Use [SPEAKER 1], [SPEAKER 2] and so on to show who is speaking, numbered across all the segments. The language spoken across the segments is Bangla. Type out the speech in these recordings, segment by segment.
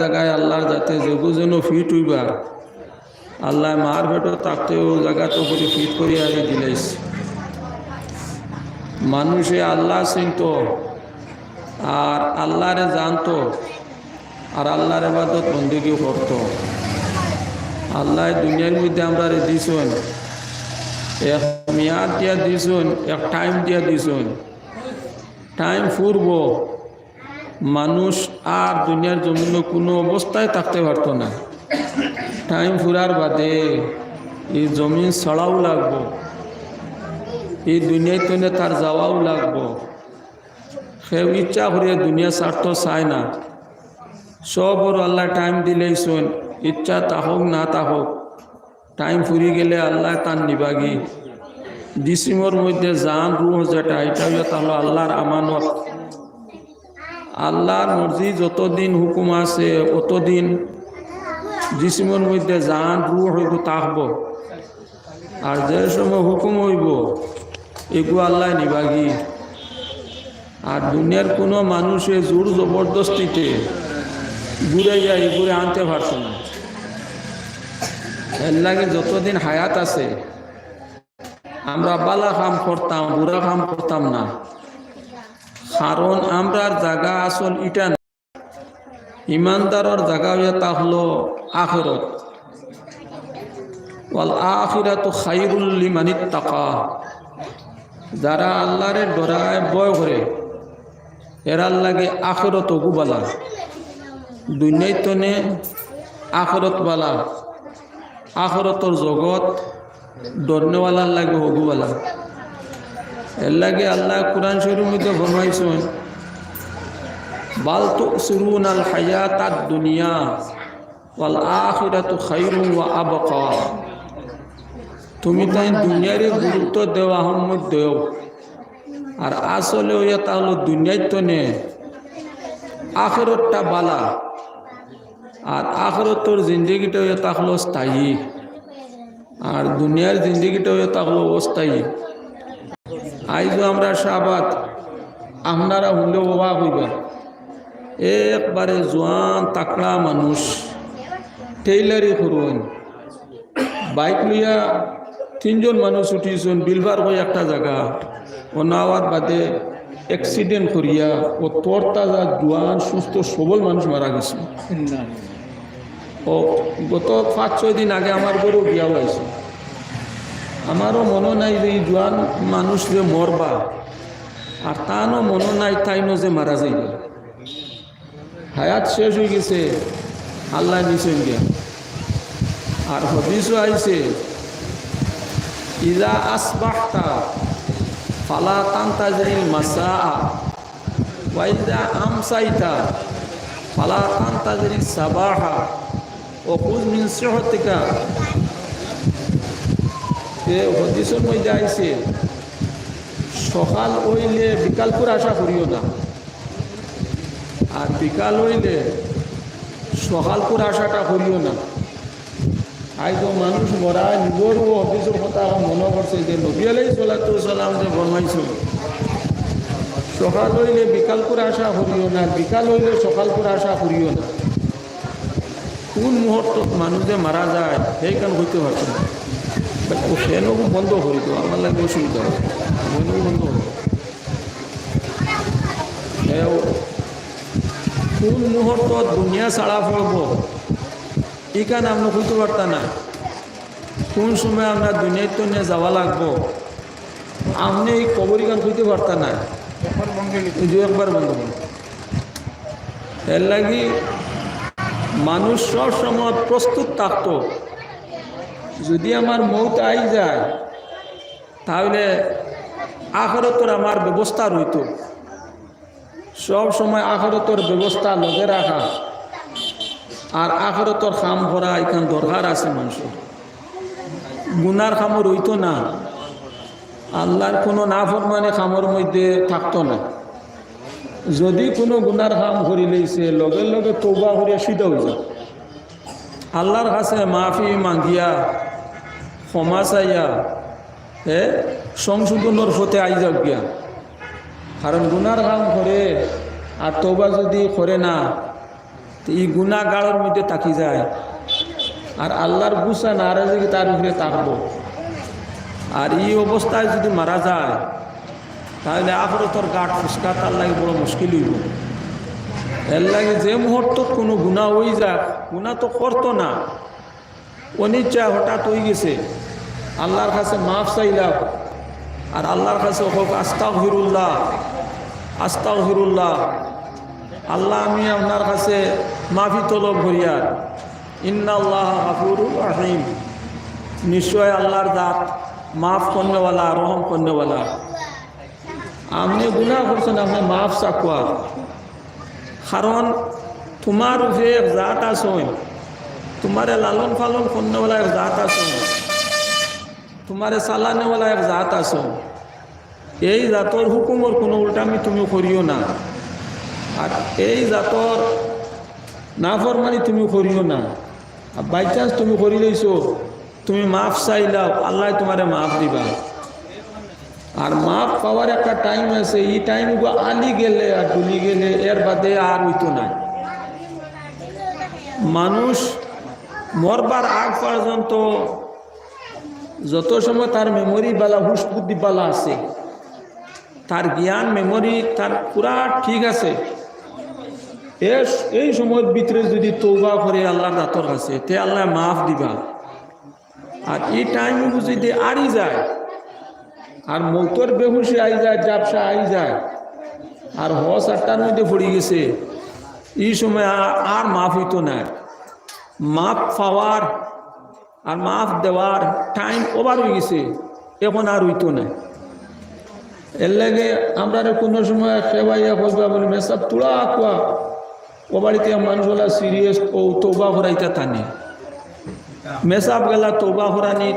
[SPEAKER 1] জায়গায় আল্লাহর যাতে যোগু যেন ফিট হইবার আল্লাহ মার ভেটো তাকতেও জায়গাতে করে ফিট করিয়া দিলেস। মানুষে আল্লাহ চিনত আর আল্লাহরে জানতো আর আল্লাহর ইবাদত বন্দেগী করত। আল্লাহ দুনিয়ার মধ্যে আমরা দিছেন, এক মেয়াদ দিয়া দিছেন, এক টাইম দিয়া দিছেন। টাইম ফুরব, মানুষ আর দুনিয়ার জমিনে কোনো অবস্থায় থাকতে পারত না। টাইম ফুরার বাদে এই জমিন ছড়াও লাগবো, এই দুনিয়ায় তনে তার যাওয়াও লাগবো। সে ইচ্ছা করে দুনিয়া ছাড়ত চায় না। সব ওর আল্লাহ টাইম দিলেই শোন, ইচ্ছা তাহক না তাহক টাইম ফুরি গেলে আল্লাহ তার নিবাগি। জিসিমর মধ্যে জান রুহ যেটা, এটা হলো আল্লাহর আমানত। আল্লাহর মর্জি যতদিন হুকুম আছে অতদিন জিসিমর মধ্যে জান রুহ হইব থাকব। আর যে সময় হুকুম হইব এগুলো আল্লাহ নিবাগি। আর দুনিয়ার কোনো মানুষে জোর জবরদস্তিতে ঘুরে যায় ঘুরে আনতে পারত না। এর লাগে যতদিন হায়াত আছে আমরা বালা কাম করতাম, বুড়া কাম করতাম না। কারণ আমরার জায়গা আসল ইটা না, ইমানদারের জায়গা হইয়া তা হলো আখিরাত। ওয়াল আখিরাতু খায়রুল লিমানিত্তাকা। যারা আল্লাহরে ডরায় ভয় করে এরার লাগে আখিরাত ওগুবালা। দুনিয়ায় তনে আখিরাত বালা, আখিরাতর জগৎ ডরনেওয়ালার লাগে হগুবালা। এর লাগে আল্লাহ কুরআন শরীফের মধ্যে ফরমাইছেন, বাল তুসিরুনাল হায়াতাদ দুনিয়া ওয়াল আখিরাতু খায়রুন ওয়া আবকা। তুমি তাই দুনিয়ারে গুরুত্ব দেওয়া হম্মত দেও, আর আসলে ওইয়া তাহলে দুনিয়ায় তনে আখিরাতটা বালা। আর আখিরাতর জিন্দেগিটা হইয়া তাহলে স্থায়ী, আর দুনিয়ার জিন্দেগিটা হইয়া তাহলে অস্থায়ী। আইজও আমরা শাহবাদ আপনারা হইলেও অবাক হইবা, একবারে জোয়ান তাকড়া মানুষ টেইলারি করুন, বাইক লইয়া 3 জন মানুষ উঠিয়েছেন বিলবার হয়ে একটা জায়গা। ও নাওয়ার বাদে অ্যাক্সিডেন্ট করিয়া ও তরতাজা জোয়ান সুস্থ সবল মানুষ মারা গেছে। ও গত 5-6 দিন আগে আমার গরু বিয়া হয়েছে। আমারও মনে নাই যে এই জোয়ান মানুষ যে মরবা, আর তানও মনে নাই তাইনো যে মারা যাইবে। হায়াত শেষ হয়ে গেছে, আল্লাহ নিছেন গিয়া। আর হদিসও আইছে, ইজা আসবাহতা ফালা তান্তাজিল মাসাআ ওয়া ইজা আমসাইতা ফালা তান্তাজিল সাবাহা ও খুদ মিন সিহতিকা। হদিসের মধ্যে আইছে, সকাল হইলে বিকালপুর আশা করিও না, আর বিকাল হইলে সকালপুর আশাটা করিও না। আইজো মানুষ মরায় নিজের হদিসের কথা মনে করছে যে নবী আলাইহিস সালাতু ওয়াস সালাম যে ফরমাইছিল, সকাল হইলে বিকালপুর আশা করিও না, বিকাল হইলে সকালপুর আশা করিও না। কোন মুহূর্তত মানুষ যে মারা যায় সেইখান হইতে পারছে না। ফ্যানও বন্ধ করি তো আমার লাগে অসুবিধা হয়, ফ্যানও বন্ধ হবে। কোন মুহূর্ত দুনিয়া ছাড়া পড়ব এখানে আমরা হইতে পারতাম না। কোন সময় আমরা দুনিয়ার তো নিয়ে যাওয়া লাগবো আপনি এই কবরিগান হইতে পারতাম না। একবার বন্ধ করুন। এর লাগি মানুষ সব সময় প্রস্তুত থাকতো, যদি আমার মৌত আই যায় তাহলে আখিরাতের আমার ব্যবস্থা রইত। সব সময় আখিরাতের ব্যবস্থা লগে রাখা আর আখিরাতের কাম করা এখান দরকার আছে। মানুষের গুনার কামও রইত না, আল্লাহর কোনো নাফরমানি কামের মধ্যে থাকতো না। যদি কোনো গুনার কাম করি লইছে লগে লগে তওবা করিয়া সিধা হয়ে যায় আল্লাহর কাছে মাফি মাঙ্গিয়া ক্ষমা চাইয়া সংশোধনের পথে আই যাক গিয়া। কারণ গুনার কাম করে আর তওবা যদি করে না এই গুণাগারের মধ্যে তাকি যায় আর আল্লাহর গুসা নারাজি তার উপরে থাকবো। আর এই অবস্থায় যদি মারা যায় তাহলে আখরতর গাঠ ফুসকা তার লাগে বড় মুশকিল হইব। এর লাগে যে মুহূর্ত কোনো গুণা হয়ে যাক, গুণা তো করতো না, অনিচ্ছা হঠাৎ হয়ে গেছে, আল্লাহর কাছে মাফ চাইলাম আর আল্লাহর কাছে হোক আস্তাগফিরুল্লাহ আস্তাগফিরুল্লাহ, আল্লাহ আমি আপনার কাছে মাফি তলব করিয়ার, ইন্নাল্লাহ গাফুরুর রহিম, নিশ্চয় আল্লাহর দাঁত মাফ করনেওয়ালা রহম করনেওয়ালা। আপনি গুনাহ করছেন, আপনি মাফ চাকুয়া, কারণ তোমার উপরে এক জাত আছে, তোমারে লালন পালন করনেওয়ালা এক জাত আছে, তোমারে চালানেওয়ালা এক জাত আছে। এই জাতর হুকুমর কোনো উল্টামি তুমি করিও না, আর এই জাতর নাফরমানি তুমি করিও না। আর বাই চান্স তুমি করি লইছো, তুমি মাফ চাইলাও, আল্লাহ তোমারে মাফ দিবা। আর মাফ পাওয়ার একটা টাইম আছে, এই টাইম আলি গেলে আর ডুলি গেলে এর বাদে আর হইতো না। মানুষ মরবার আগ পর্যন্ত যত সময় তার মেমোরি বালা হুশ বুদ্ধি বালা আছে, তার জ্ঞান মেমোরি তার পুরা ঠিক আছে, এই সময়ের ভিতরে যদি তৌবা করে আল্লাহর দাতর কাছে, তে আল্লাহ মাফ দিবা। আর এই টাইম যদি আড়ি যায় আর মৌতর বেহুশি আই যায়, জাপসা আই যায় আর হস আটটার মধ্যে পড়ে গেছে, এই সময় আর মাফ হইতো না। মাফ পাওয়ার আর মাফ দেওয়ার টাইম ওভার হয়ে গেছে, এখন আর হইতো না। এর লাগে আমরা কোনো সময় খেবাইয়া বসবা বলি মেসাব তুড়া আকুয়া, ও বাড়িতে মানুষগুলা সিরিয়াস ও তৌবা হরাইতা টানে, মেসাব গেলা তৌবা হরানি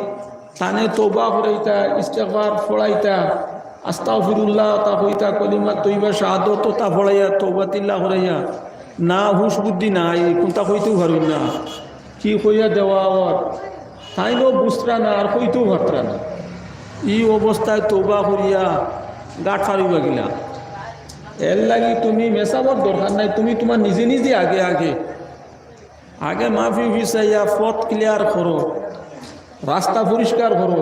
[SPEAKER 1] টানে, তৌবা হরাইতা ইস্তেগফার ফড়াইতা, আস্তাগফিরুল্লাহ তা হইতা, কলিমা তৈবা শাহাদত তা ফড়াইয়া, তৌবাতিল্লাহ হরাইয়া, না হুশ বুদ্ধি নাই, কোনটা কইতেও পারবেন না, কি কইয়া দেওয়া তাইলেও বুঝরা না আর কইতেও পারতরা না। এই অবস্থায় তৌবা করিয়া গাঁট ফারিবা গিলা। এর লাগি তুমি মেসাবর দরকার নাই, তুমি তোমার নিজে নিজে আগে আগে আগে মাফি ভিসাইয়া পথ ক্লিয়ার করো, রাস্তা পরিষ্কার করো,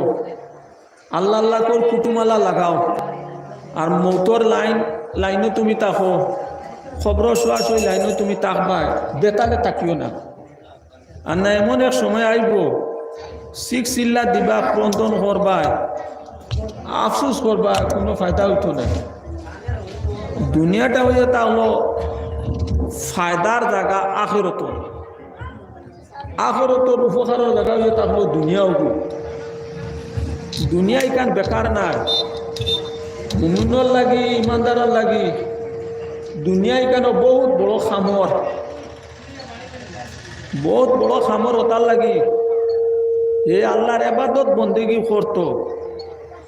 [SPEAKER 1] আল্লাহ আল্লাহ কর কুটুমালা লাগাও। আর মৌতর লাইনে তুমি তাকো, খবর শোয়া শোয় লাইনে তুমি তাকবা, বেতালে তাকিও না। আর না এমন এক সময় আইব সিক্স চিল্লা দিবা, ক্রন্দন করবা, আফসোস করবা, কোনো ফায়দা হইতো না। দুনিয়াটা হয়ে তা হলো ফায়দার জায়গা, আখিরাতর আখিরাতর উপকারের জায়গা হয়ে তা হলো দুনিয়াও। দুনিয়া ইকান বেকার না, মুমিনের লাগি ইমানদারের লাগি দুনিয়া ইকান বহুত বড় খামর, বহুত বড় খামর ওটার লাগি এ আল্লাহর ইবাদত বন্দেগি করতো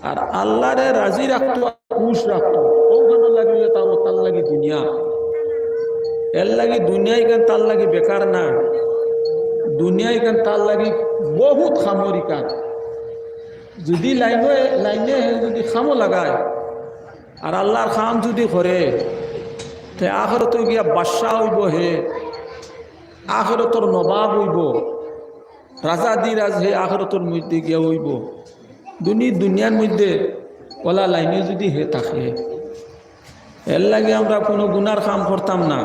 [SPEAKER 1] আর আল্লাহরে রাজি রাখতো, খুশ রাখতো, ওখানে লাগলে তার লাগি দুনিয়া। এর লাগি দুনিয়া ইকান তার লাগি বেকার না, দুনিয়া ইকান তার লাগি বহুত খামর ইকান। যদি লাইনে যদি খামো লাগায় আর আল্লাহর খাম যদি করে, তে আখিরাতে গিয়া বাদশাহ হইব, হে আখিরাতের নবাব হইব, রাজা দি রাজ হে আখিরাতের মধ্যে গিয়া হইব। দুনিয়ার মধ্যে ওলা লাইনে যদি হে থাকে, এর লাগে আমরা কোনো গুনার কাম করতাম না।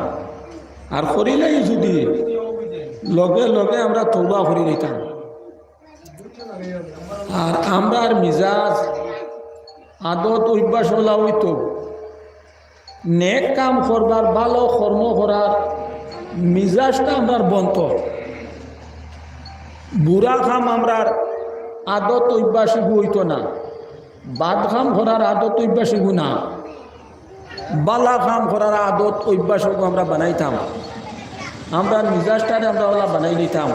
[SPEAKER 1] আর করিলেই যদি লগে লগে আমরা তওবা করি নিতাম। আর আমরার মিজাজ আদত অভ্যাস হলা হইতো নেক কাম করবার, ভালো কর্ম করার মিজাজটা আমরার বন্ত, বুড়া কাম আমরার আদত অভ্যাস হইতো না, বাদ কাম করার আদত অভ্যাস না, বালা কাম করার আদত অভ্যাস আমরা বানাইতাম, আমরা মিজাজটারে আমরা ওলা বানাই নিতাম।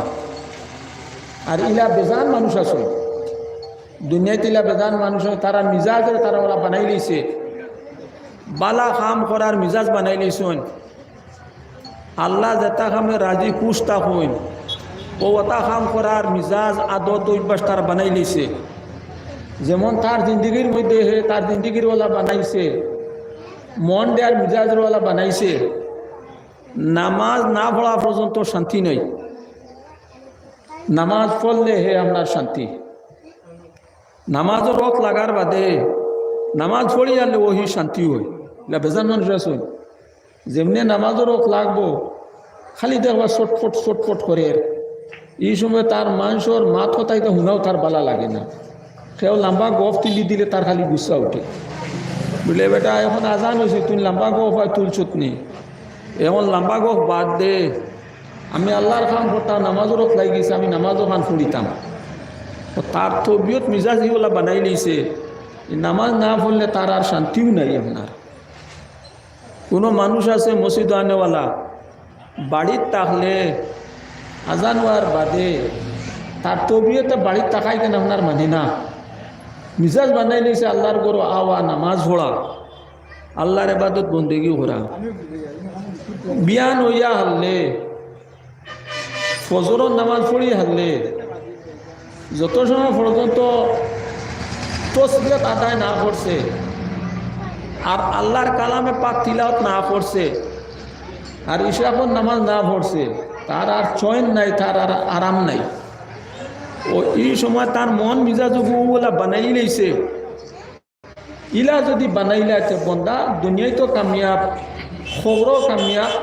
[SPEAKER 1] আর ইলা বেজান মানুষ আছে দুনিয়াতে, ইলা বেজান মানুষ তারা মিজাজের তারা ওলা বানাই লইছে, বালা কাম করার মিজাজ বানাই লইছেন। আল্লাহ যেটা কামে রাজি খুশ তা হইন, ও ওটা কাম করার মিজাজ আদত অভ্যাস তারা বানাই লইছে। যেমন তার জিন্দগির মধ্যে হে তার জিন্দগির ওলা বানাইছে, মন দেয়ার মিজাজের ওলা বানাইছে। নামাজ না পড়া পর্যন্ত শান্তি নেই। নামাজ পড়লে হে আপনার শান্তি। নামাজের রক লাগার বাদে নামাজ পড়ি আনলে ওহি শান্তি হয়। এটা বেজান মানুষ আছে যেমনি নামাজের রক লাগবো খালি দেখবা চটফট চটফট করে। এই সময় তার মানুষের মাত কথাইতে শুনাও তার বালা লাগে না। সেও লম্বা গফ তুলি দিলে তার খালি গুসা উঠে। বলে বেটা এখন আজান হয়েছে, তুই লম্বা গফ হয় তুলছত নি, এখন লম্বা গফ বাদ দে। আমি আল্লাহর খান করতাম, নামাজও রক লাগিয়েছে, আমি নামাজও খান ফুড়িতাম। তার তবিয়ত মিজাজ এগুলা বানাই নিয়েছে। নামাজ না পড়লে তার আর শান্তিও নাই। আপনার কোনো মানুষ আছে মসজিদ আনেওয়ালা, বাড়ির থাকলে আজান হওয়ার বাদে তার তবিয়তে বাড়ির তাকাই কেন আপনার মানে না। মিজাজ বানাই নিয়েছে আল্লাহর গরো আওয়া নামাজ পড়া, আল্লাহর ইবাদত বন্দেগি করা। বিয়ান হইয়া হারলে ফজরের নামাজ পড়ি হারলে যত সময় পর্যন্ত তসবিহত আদায় না করছে আর আল্লাহর কালামে পাক তিলাওয়াত না করছে আর ইশরাকের নামাজ না পড়ছে, তার আর চয়ন নাই, তার আর আরাম নাই। ও এই সময় তার মন মিজাজ ওগুলা বানাই লইছে। ইলা যদি বানাইলাতে বন্দা দুনিয়ায় তো কামিয়াব, খবরও কামিয়াব,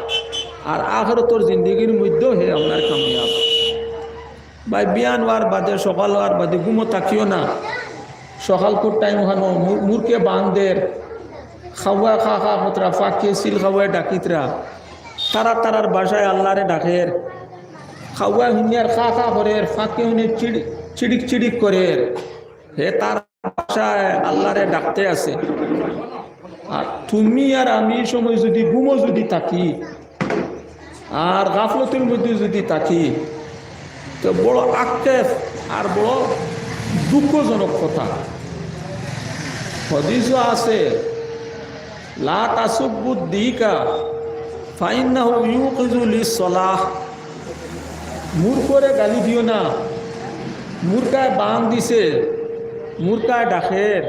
[SPEAKER 1] আর আখিরাতের জিন্দগির মধ্যেও হে আপনার কামিয়াব। ভাই বিয়ান হওয়ার বাদে সকাল হওয়ার বাদে ঘুমো থাকিও না। সকালপুর টাইম ওখানো মুরকে বাঁধদের খাওয়া খা খা হতরা ফাঁকে সিল খাওয়ায় ডাকিতরা তারার বাসায় আল্লাহরে ডাকের। খাওয়া হুনিয়ার খা খা করে ফাঁকে হুনে চিড়িক চিড়িক করে হে তার বাসায় আল্লাহরে ডাকতে আছে। আর তুমি আর আমি সময় যদি ঘুমো যদি থাকি আর গাফলতির মধ্যে যদি থাকি তো বড় আক্ষেপ আর বড় দুঃখজনক কথা। হাদিসও আছে লা তাসুব্বু দিকা ফাইন্নাহু ইউকিযু লিস-সালাহ। মূর্খরে গালি দিও না। মূর্খায় বাং দিছে, মূর্খায় ডাকের,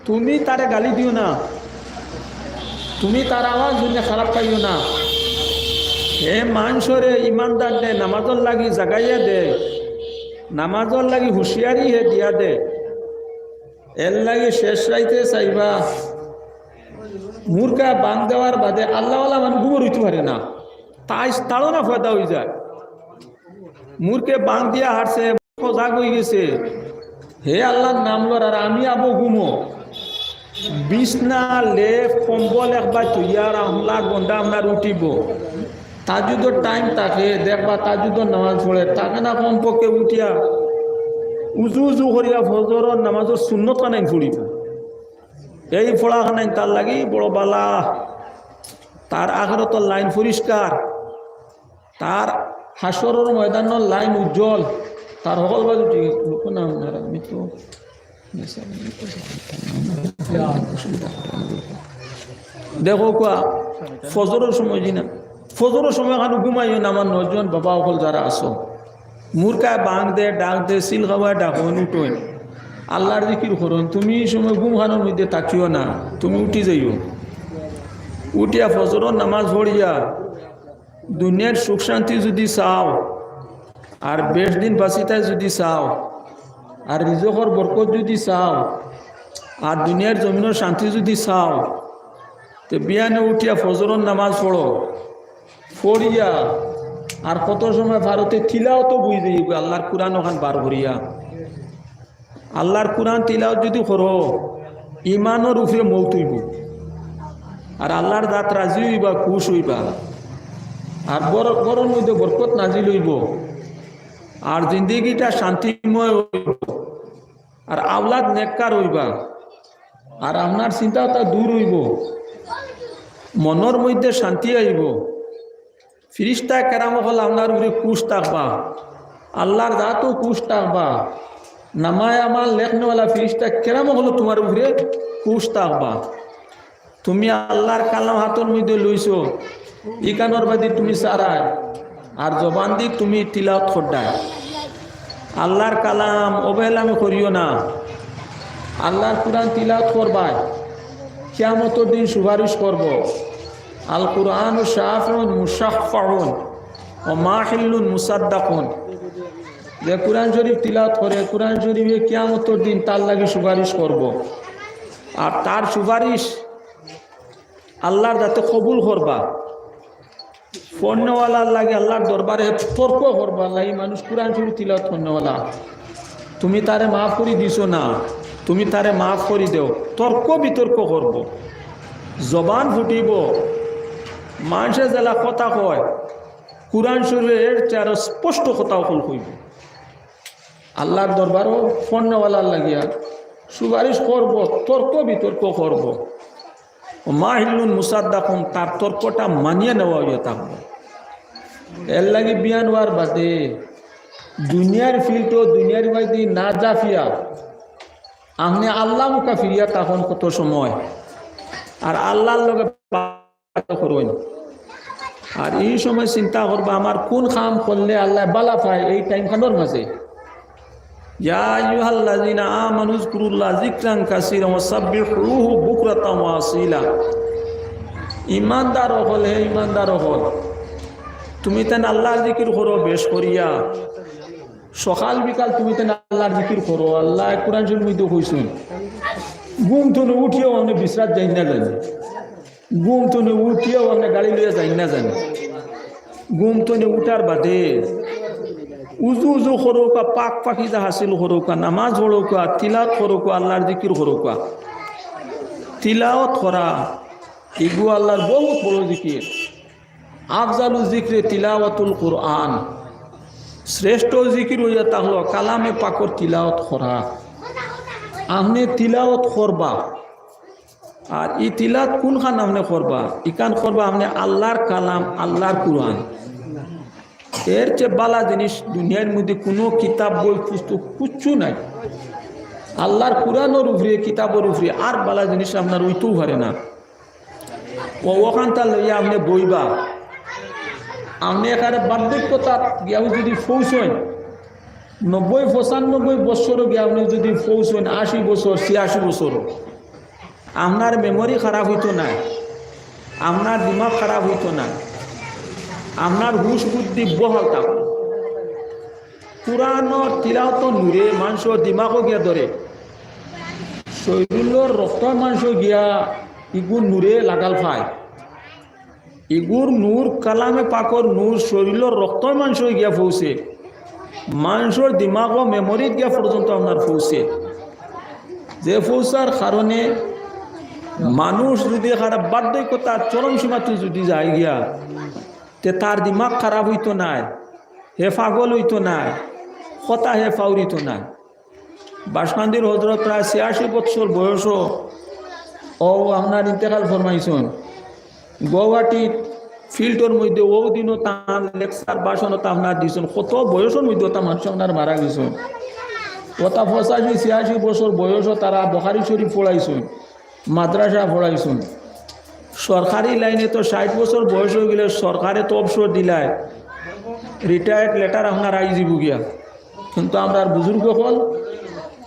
[SPEAKER 1] তুমি তারে গালি দিও না, তুমি তার আওয়াজ শুনে খারাপ পাইও না। হে মানুষরে ইমানদার দে নামাজর লাগি জাগাইয়া দে, নামাজর লাগি হুঁশিয়ারি হে দিয়া দে। এর লাগে শেষ রাইতে চাইবা মূর্খা বাং দেওয়ার বাদে আল্লাহওয়ালা মানুষ ঘুমো রইতে পারে না, তারও না ফয়দা হয়ে যায়। মূর্খে বাং দিয়া হারছে, জাগ হয়ে গেছে, হে আল্লাহর নাম লর আর আমি আবো ঘুমো। বিছনা লেপ কম্বল একবার তুইয়ার আমলা গন্ডা আপনার উঠিব। তাজুদর টাইম থাকে দেখবা তাজুদর নামাজ পড়ে তাকে না কমপক্ষে উঠিয়া উজু উজু করিয়া ফজরের নামাজের সুন্নত কানাই পড়িব। এই পড়া খানাই তার লাগি বড় বালা। তার আখিরাতের লাইন পরিষ্কার, তার হাসরের ময়দানের লাইন উজ্জ্বল, তার সকল বাজু ঠিক আছে না। আমি তো দেখো কোয়া ফজরের সময় দিনা ফজরের সময় খানো ঘুমাইও না। আমার নজন বাবা সকল যারা আসো মূর্খায় বাং দে ডাক দে সিল খাওয়ায় ডাকন উঠোন আল্লাহর জিকির করুন। তুমি সময় ঘুম খানোর মধ্যে থাকিও না, তুমি উঠি যাইও। উঠিয়া ফজরের নামাজ পড়িয়া দুনিয়ার সুখ শান্তি যদি চাও আর বেশ দিন বাঁচিতায় যদি চাও আর রিজকর বরকত যদি চাও আর দুনিয়ার জমিনের শান্তি যদি চাও তো বিয়ানে উঠিয়া ফজরের নামাজ পড়ো। পড়িয়া আর কত সময় ভারতে তিলাও তো বুঝ যাইব আল্লাহর কোরআন ওখান বার করিয়া। আল্লাহর কোরআন তিলাও যদি করো ইমানের উপরে মৌত হইব আর আল্লাহর দাঁত রাজি হইবা, খুশ হইবা আর বড়র মধ্যে বরকত নাজিল হইব আর জিন্দগিটা শান্তিময় হইব আর আওলাদ নেককার হইবা আর আপনার চিন্তাটা দূর হইব, মনের মধ্যে শান্তি আইব। ফিরিস্তা কেরাম হল আপনার উপরে খুশ থাকবা, আল্লাহর দাঁতও খুশ থাকবা। নামায় আমার লেখনেওয়ালা ফিরিস্তা কেরাম হলো তোমার উপরে খুশ থাকবা। তুমি আল্লাহর কালাম হাতের মধ্যে লইছো, ইকানোর বাদী তুমি সারায় আর জবান দিক তুমি তিলাওয়াত করডায়। আল্লাহর কালাম অবহেলামি করিও না। আল্লাহর কোরআন তিলাওয়াত করবায়, কিয়ামতের দিন সুপারিশ করব। আল কুরআন শাফিউন মুশাফফাউন ওয়া মাহিল্লুন মুসাদ্দাকুন। যে কুরআন শরীফ তিলাওয়াত করে, কুরআন শরীফে কিয়ামতের দিন তার লাগি সুপারিশ করব, আর তার সুপারিশ আল্লাহর যাতে কবুল করবা। পণ্যওয়ালার লাগে আল্লাহর দরবারে তর্ক করবা, আল্লাহ এই মানুষ কুরআন শরীফ তিলাওয়াত পণ্যওয়ালা, তুমি তারে মাফ করে দিছো না, তুমি তারে মাফ করে দেও। তর্ক বিতর্ক করব, জবান ফুটিব, মানুষের জেলা কথা কয় কুরআন শরীফের চেয়ে স্পষ্ট কথা কইব। আল্লাহর দরবারও পণ্যওয়ালার লাগিয়া সুপারিশ করব, তর্ক বিতর্ক করব। মাহিল্লুন মুসাদ্দাকুন, তার তর্কটা মানিয়ে নেওয়া হয়ে থাকবে। এর লাগে বিয়ান হওয়ার বাদে দুনিয়ার ফিল্টো দুনিয়ার বাদে না জাফিয়া আপনি আল্লাহ মুখা ফিরিয়া তখন কত সময় আর আল্লাহর লগে করবেন। আর এই সময় চিন্তা করবা আমার কোন কাম করলে আল্লাহ বালা পায়। এই টাইম খানোর মাঝে ইয়া আইয়ুহাল্লাযিনা আমানু যকুরুল্লাহ যিকরান কাসীরা ওয়া সাব্বিহুহু বুকরাতাও ওয়া আসীলা। ইমানদার হল, হে ইমানদার হল, তুমি তেন আল্লাহর জিকির করো বেশ করিয়া, সকাল বিকাল তুমি তেন আল্লাহর জিকির করো। আল্লাহ কোরআন শরীফের মধ্যে কইছেন ঘুম থেকে উঠিও আপনি বিশ্রাত যাই না জানি, ঘুম থেকে উঠিও আপনি গাড়ি লইয়া যাই না জানি, ঘুম থেকে উঠার বাদে উজু উজু করৌকা, পাক পাকিজা হাসিল করৌকা, নামাজ পড়ৌকা, তিলাওয়াত করৌকা, আল্লাহর জিকির করৌকা। তিলাওয়াত করা এগু আল্লাহর বহুত বড় জিকির। আফজালু জিক্রে তিলাওয়াতুল কুরআন, শ্রেষ্ঠ জিকির হইয়া তাহলো কালামে পাকর তিলাওয়াত করা। আপনি তিলাওয়াত করবা, আর এই তিলাওয়াত কোনখান আপনি করবা? ইকান করবা আপনি আল্লাহর কালাম, আল্লাহর কুরআন। এর চেয়ে বালা জিনিস দুনিয়ার মধ্যে কোনো কিতাব বই পুস্তক কিচ্ছু নাই। আল্লাহর কুরআনের উপরে, কিতাবের উপরে আর বালা জিনিস আপনার ওইতেও পারে না। ওখানটা লইয়া আপনি বইবা, আপনি এখানে বার্ধক্যতা গিয়া যদি পৌঁছেন 90-95 বছরও গিয়া আপনি যদি পৌঁছেন 80 বছর 86 বছর, আপনার মেমোরি খারাপ হইতো না, আপনার দিমাগ খারাপ হইতো না, আপনার হুশ বুদ্ধি বহাল থাকো। কুরআনের তিলাওয়াত নূরে মানুষের দিমাগও গিয়া ধরে, শরীরের রক্ত মাংস গিয়া ইগুর নূরে লাগাল পায়। ইগুর নূর কালামে পাকর নূর শরীরের রক্ত মাংস গিয়া পৌঁছে, মানুষের দিমাগ ও মেমোরিত গিয়া পর্যন্ত আপনার পৌঁছে। যে পৌঁছার কারণে মানুষ যদি খারাপ বার্ধক্যতার চরম সীমাতে যদি যায় গিয়া, তে তার দিমাগ খারাপ হইতো না, হে পাগল হইতো না, কথা হে ফাউরিত না। বাসকান্দির হজরত প্রায় 86 বছর বয়স ও আপনার ইন্তেকাল ফরমাইছেন। গুয়াহাটি ফিল্ডের মধ্যে ও দিনও তার লেকচার বাসনতা আপনার দিয়েছেন, কত বয়সের মধ্যে তা মানুষ আপনার মারা গেছেন। ওটা 85-86 বছর বয়সও তারা বুখারী শরীফ পড়াইছেন, মাদ্রাসা পড়াইছেন। সরকারি লাইনে তো 60 বছর বয়স হয়ে গেলে সরকারে তো অবসর দিলায়, রিটায়ার্ড লেটার আপনার আই যাব গিয়া। কিন্তু আমরা বুজুর্গ হল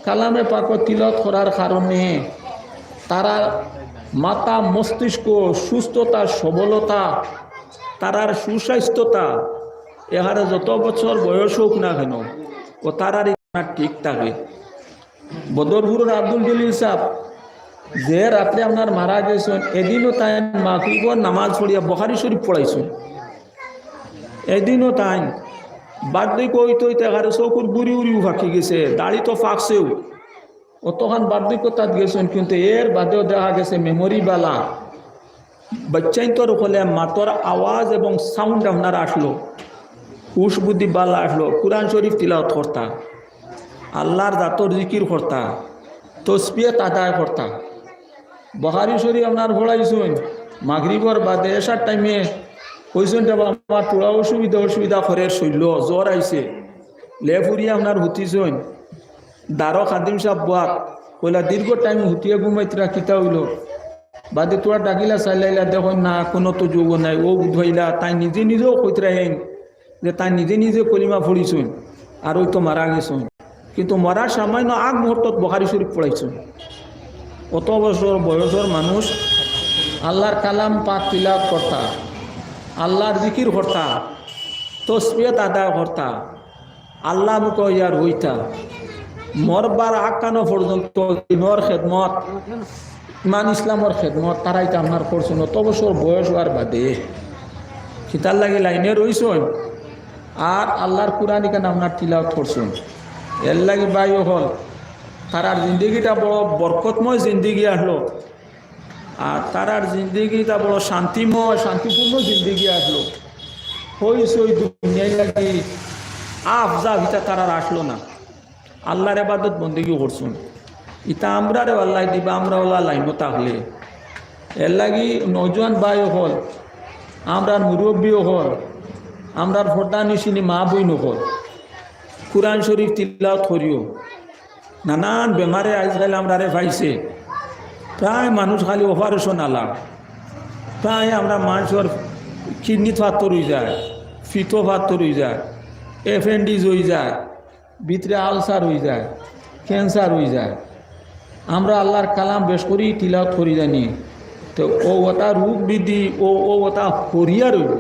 [SPEAKER 1] কালামে পাক তিলাওয়াত করার কারণে তারা মাথা মস্তিষ্ক সুস্থতা সবলতা, তারার সুস্বাস্থ্যতা এহারে যত বছর বয়স হোক না কেন ও তারার ঠিক থাকে। বদরপুরের আব্দুল জলিল সাহেব যে রাত্রে আপনার মারা গেছেন, এদিনও তাই মাগরিবের নামাজ পড়িয়া বুখারী শরীফ পড়াইছেন। এদিনও তাই বার্ধক্য হইতে হইতে এখানে চকুর বুড়ি উড়িও ফাঁকি গেছে, দাড়ি তো ফাঁকছেও, ও তখন বার্ধক্য তাত গেছেন। কিন্তু এর বাদেও দেখা গেছে মেমোরি বালা, বাচ্চাই তোর হলে মাতর আওয়াজ এবং সাউন্ড আপনার আসলো, হুশ বুদ্ধি বালা আসলো, কুরআন শরীফ তিলাওয়াত করতা, আল্লাহর জাতর জিকির করতা, তসবিহত আদায় করতা। বুখারী শরীফ আপনার পড়াইছেন মাগরিবর বাদে এসার টাইমে কইছেন যাবা আমার তোরা অসুবিধা ঘরের শৈল জ্বর আইছে, লেফুরিয়া আপনার হুতিছেন। দারো খাদিম সাহেব বাক কইলা দীর্ঘ টাইম হুতিয়ে ঘুমাইতরা কিতা হইল, বাদে তোরা ডাকিলা চাইলাইলা দেখুন না কোনো তো যোগ নাই। ও বুঝাইলা তাই নিজেও কইতরা হেন যে তাই নিজে কলিমা পড়িছেন আর ওই তো মারা গেছেন। কিন্তু মরার সামান্য আগ মুহূর্তত বুখারী শরীফ পড়াইছেন। অত বছর বয়সের মানুষ আল্লাহর কালাম পাক তিলাওয়াত করতা, আল্লাহর জিকির করতা, তসবিয়ত আদায় করতা, আল্লাহ মুখ ইয়ার হইতা, মরবার আকানো পর্যন্ত দিনর খেদমত, ইমান ইসলামর খেদমত তারাই তো আপনার করছেন। অত বছর বয়স হওয়ার বাদে খিতার লাগে লাইনে রইছেন আর আল্লাহর কুরআন এখানে আপনার তিলাওয়াত করছেন। এর লাগে বাই হল তারার জিন্দগিটা বড় বরকতময় জিন্দগি আসলো, আর তারার জিন্দগিটা বড় শান্তিময় শান্তিপূর্ণ জিন্দগি আসলো। হইছে ওই দুনিয়ায় লাগি আফজা ভিতা তারার আসলো না, আল্লাহর ইবাদত বন্দেগি করছুন। ইতা আমরা রে আল্লাহ দিবা, আমরা ওলা লাইন তাহলে এর লাগি নজওয়ান ভাই হল, আমরার মুরব্বীও হল, আমরার ফোটা নিশিনি মা বইন হল, কুরআন শরীফ তিলাওয়াত করিও। নানান বেমারে আজকাল আমরা রে পাইছে, প্রায় মানুষ খালি অপারেশন আলা, প্রায় আমরা মানুষের কিডনি ফাত্তর হয়ে যায়, ফিতো ফাত্তর হয়ে যায়, অ্যাপেন্ডিক্স হয়ে যায়, ভিতরে আলসার হয়ে যায়, ক্যান্সার হয়ে যায়। আমরা আল্লাহর কালাম বেশ করি তিলাওয়াত করি জানি, তো ও ওটা রোগ বৃদ্ধি ও ওটা করিয়া রইব।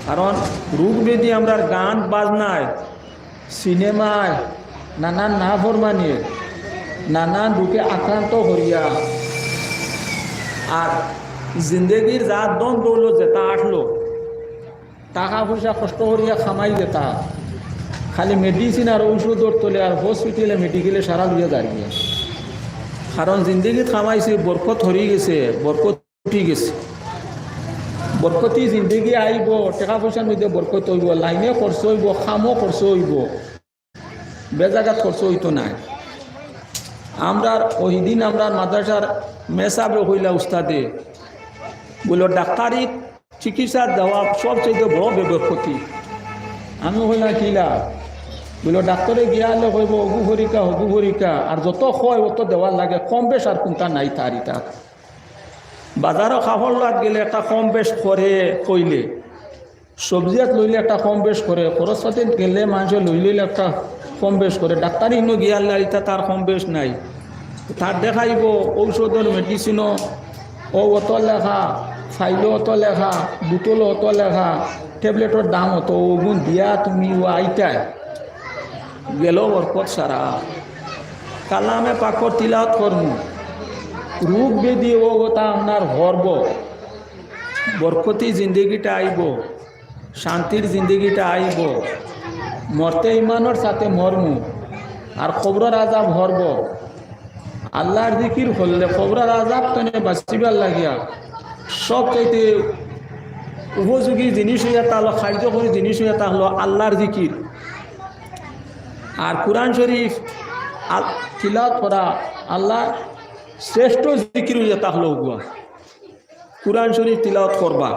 [SPEAKER 1] কারণ রোগ বৃদ্ধি আমরা গান বাজনায়, সিনেমায়, নানান না ফরমানিয়ে, নানান রূপে আক্রান্ত করিয়া আর জিন্দগির যা দন দৌলত যেটা আসলো, টাকা পয়সা কষ্ট করিয়া খামাই যেতা, খালি মেডিসিন আর ঔষধর তোলে আর হসপিটালে মেডিকেলে সারা লইয়া দাঁড়িয়ে। কারণ জিন্দগিত খামাইছে, বরকত হরি গেছে, বরকত উঠি গেছে। বরকতি জিন্দগি আইব, টাকা পয়সার মধ্যে বরকত হইব, লাইনে খরচ হইব, খামও খরচ হইব, বেজাগাত খরচ হইতো নাই। আমরা ওই দিন আমরা মাদ্রাসার মেসাবে হইলা উস্তাদে বলল ডাক্তারি চিকিৎসা দেওয়া সবচেয়ে বড় বেবক্ষতি। আমি হইলাম কিলা বললো ডাক্তারে গিয়া হলে হইব অগু ভরিকা আর যত হয় অত দেওয়ার লাগে, কম বেশ আর কোনটা নাই তার ইটা। বাজারও খাবার লাগ গেলে একটা কম বেশ করে কইলে, সবজিয়াত লইলে একটা কম বেশ করে, খরচ পাতি গেলে মানুষ লইলে একটা কম বেশ করে। ডাক্তারি ইনো গিয়ার ইটা তার কম বেশ নাই, তার দেখাইব ঔষধের মেডিসিনও ও অত লেখা, ফাইলও অত লেখা, বোতলও অত লেখা, ট্যাবলেটের দাম অত, ওগুন দিয়া তুমি ও আইটায় গেল বরকত সারা। কালামে পাকর তিলাওয়াত করমু, রোগ বেদি ও ওটা আপনার হরব, বরকতি জিন্দগিটা আইব, শান্তির জিন্দগিটা আইব, মরতে ইমানের সাথে মরমু আর খবরের আজাব হরব। আল্লাহর জিকির হলে খবরের আজাব তনে বাঁচিবার লাগিয়া সবচাইতে উপযোগী জিনিস হইয়া তাহলো, কার্যকরী জিনিস হইয়া তাহলো আল্লাহর জিকির। আর কুরআন শরীফ তিলাওয়াত করা আল্লাহ শ্রেষ্ঠ জিকির হইয়া তাহলো উগুয়া। কুরআন শরীফ তিলাওয়াত করবা,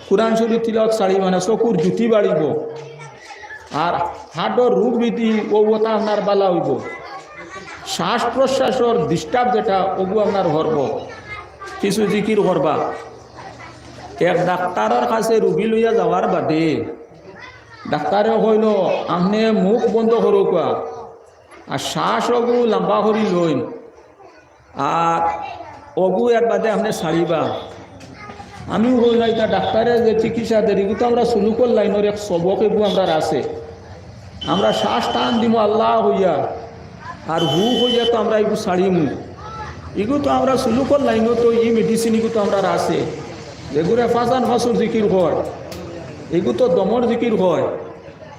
[SPEAKER 1] কুরআন শরীফ তিলাওয়াত ছাড়ি মানে চকুর জুতি বাড়িব আর হার্টর রোগ বিধি ও ওটা আপনার বালা হইব, শ্বাস প্রশ্বাসের ডিস্টার্ব যেটা ওগু আপনার হরব। কিছু জিকির করবা, এক ডাক্তারের কাছে রুগী লইয়া যাওয়ার বাদে ডাক্তারে হইল আপনি মুখ বন্ধ করুকা আর শ্বাস অগু লম্বা করি লইন আর অগু এর বাদে আপনি ছাড়িবা। আমিও হইল এটা ডাক্তারে যে চিকিৎসা দেরি তো আমরা সুলুকর লাইনের এক সবক এগু আমরা আছে, আমরা শ্বাস টান দিব আল্লাহ হইয়া আর হু হইয়া তো আমরা এগু ছাড়িমু। এগু তো আমরা সুলুকর লাইনও তো ই মেডিসিন এগু তো আমরা আছে, যেগুলো ফাঁসান ফাঁসুর জিকির হয়, এগু তো দমর জিকির হয়,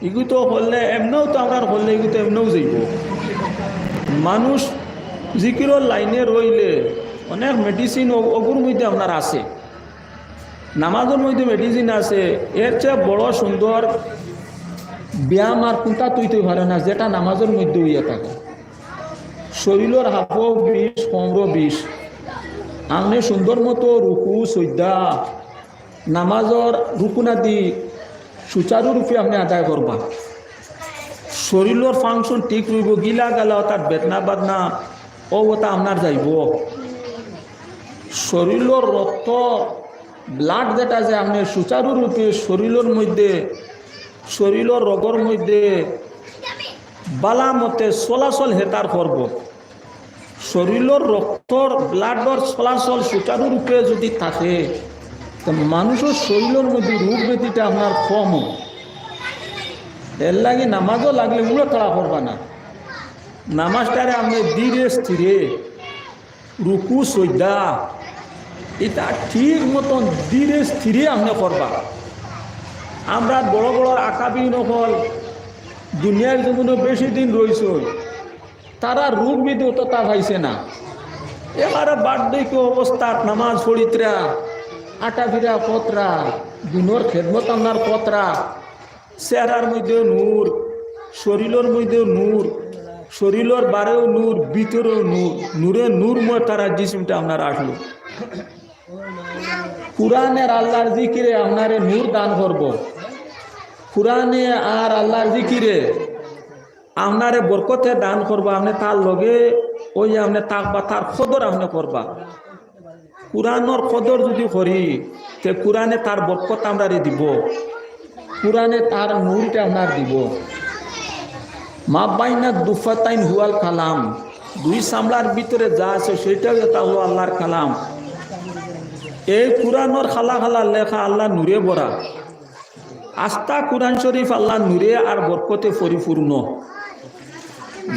[SPEAKER 1] এগু তো হলে এমনও তো আমরা হলে এগু তো এমনও যাইব। মানুষ জিকিরের লাইনে রইলে অনেক মেডিসিন ওগুর মধ্যে আপনার আছে, নামাজের মধ্যে মেডিসিন আছে। এর চেয়ে বড় সুন্দর ব্যায়াম আর কোনটা তৈতে পারে না যেটা নামাজের মধ্যে হইয়া থাকে। শরীরের হাফও বিষ, কমরও বিষ। আপনি সুন্দর মতো রুকু সৈদা নামাজর রুকুনাদি সুচারুরূপে আপনি আদায় করবা, শরীরের ফাংশন ঠিক রইব, গিলা গালা তার বেদনা বাদনা ও ওটা আপনার যাইব। শরীরের রক্ত ব্লাড যেটা যে আপনি সুচারুরূপে শরীরের মধ্যে, শরীরের রোগের মধ্যে বালা মতে চলাচল হেতার করব। শরীরের রক্তর ব্লাডর চলাচল সুচারুরূপে যদি থাকে তো মানুষের শরীরের মধ্যে রোগ ব্যাধিটা আপনার কম হয়। এর লাগে নামাজও লাগলে উড়ো তাড়া করবা না। নামাজটারে আপনি ধীরে স্থিরে রুকু সৈদা এটা ঠিক মতন ধীরে স্থিরে আপনি করবা। আমরা বড় বড় আকাবি নকল দুনিয়ার জীবনে বেশি দিন রয়েছে, তারা রোগ ব্যাধি তো তা পাইছে না। এবারে বার্ধক্য অবস্থা নামাজ পড়িতরা আটা ফিরা কতরা দিনের খেদমত আপনার কতরা, চেহারার মধ্যে নূর, শরীরের মধ্যে নূর, শরীরের বারেও নূর, ভিতরেও নূর, নূরে নূরময় তারা জিসমটা আপনার আসলো। কুরআনের আল্লাহর জিকিরে আপনারে নূর দান করব। কুরআনে আর আল্লাহর জিকিরে আপনারে বরকতে দান করবা। আপনি তার লগে ওই আপনি থাকবা, তার কদর আপনি করবা। কুরআনের কদর যদি করি তে কুরআনে তার বরকত আমরা দিব, কুরআনে তার নূরটা আপনার দিব। মা বাইনা দুফাতাইন হুয়াল কালাম, দুই সামলার ভিতরে যা আছে সেটাও এটা হলো আল্লাহর কালাম। এই কুরআনের খালা খালা লেখা আল্লাহ নূরে ভরা। আস্থা কুরআন শরীফ আল্লাহ নূরে আর বরকতে পরিপূর্ণ।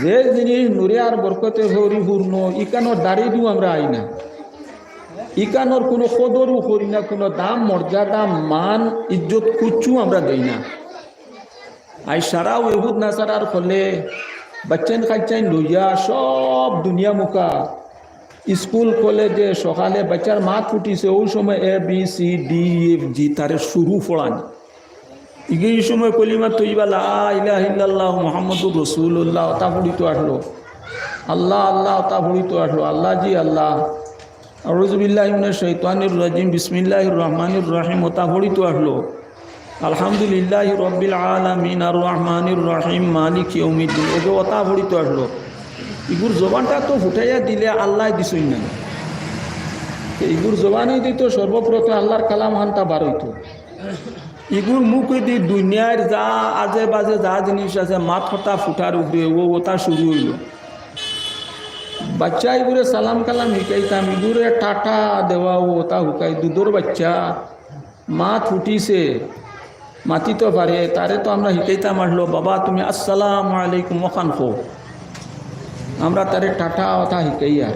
[SPEAKER 1] যে জিনিস নূরে আর বরকতে পরিপূর্ণ ইকানোর দাঁড়িয়ে দিও আমরা আই না, ইকানোর কোনো কদরও করি না, কোনো দাম মর্যাদা মান ইজ্জত কুচ্ছু আমরা দেই না। আই সারা ইহুদ নাসারার ফলে বাচ্চান কাচ্চান লইয়া সব দুনিয়া মুখা স্কুল কলেজে সকালে বাচ্চার মাথ ফুটিছে ওই সময় ABCDEFG তারে শুরু পড়ান। এই সময় কলিমা তৈবা লা ইলাহা ইল্লাল্লাহ মুহাম্মাদুর রাসূলুল্লাহ তা পড়িতো আসলো, আল্লাহ আল্লাহ তা পড়িতো আসলো, আল্লাহ জি আল্লাহ, আউযু বিল্লাহি মিনাশ শাইতানির রাজিম, বিসমিল্লাহির রহমানির রহিম তা পড়িতো আসলো, আলহামদুলিল্লাহি রাব্বিল আলামিন আর রহমানির রহিম মালিক ইয়াউমিদ্দিন এগো তা পড়িতো আসলো। ইগুর জবানটা তো ফুটাইয়া দিলে আল্লাহ দিছই না, ইগুর জবানই দিত সর্বপ্রথম আল্লাহর কালাম হানটা বার হইতো। ইগুর মুখ দি দুনিয়ার যা আজে বাজে যা জিনিস আছে মাথাটা ফুটার উপরে ওটা শুরু হইল। বাচ্চা ইগুরে সালাম কালাম শিকাইতাম, ইগুরে টাটা দেওয়া ওটা হুকাই। দুধর বাচ্চা মাথ ফুটিছে মাতি তো পারে, তারে তো আমরা শিকাইতাম আসলো বাবা তুমি আসসালামু আলাইকুম ওখান খো, আমরা তারে টাটা ওটা শিকাই। আর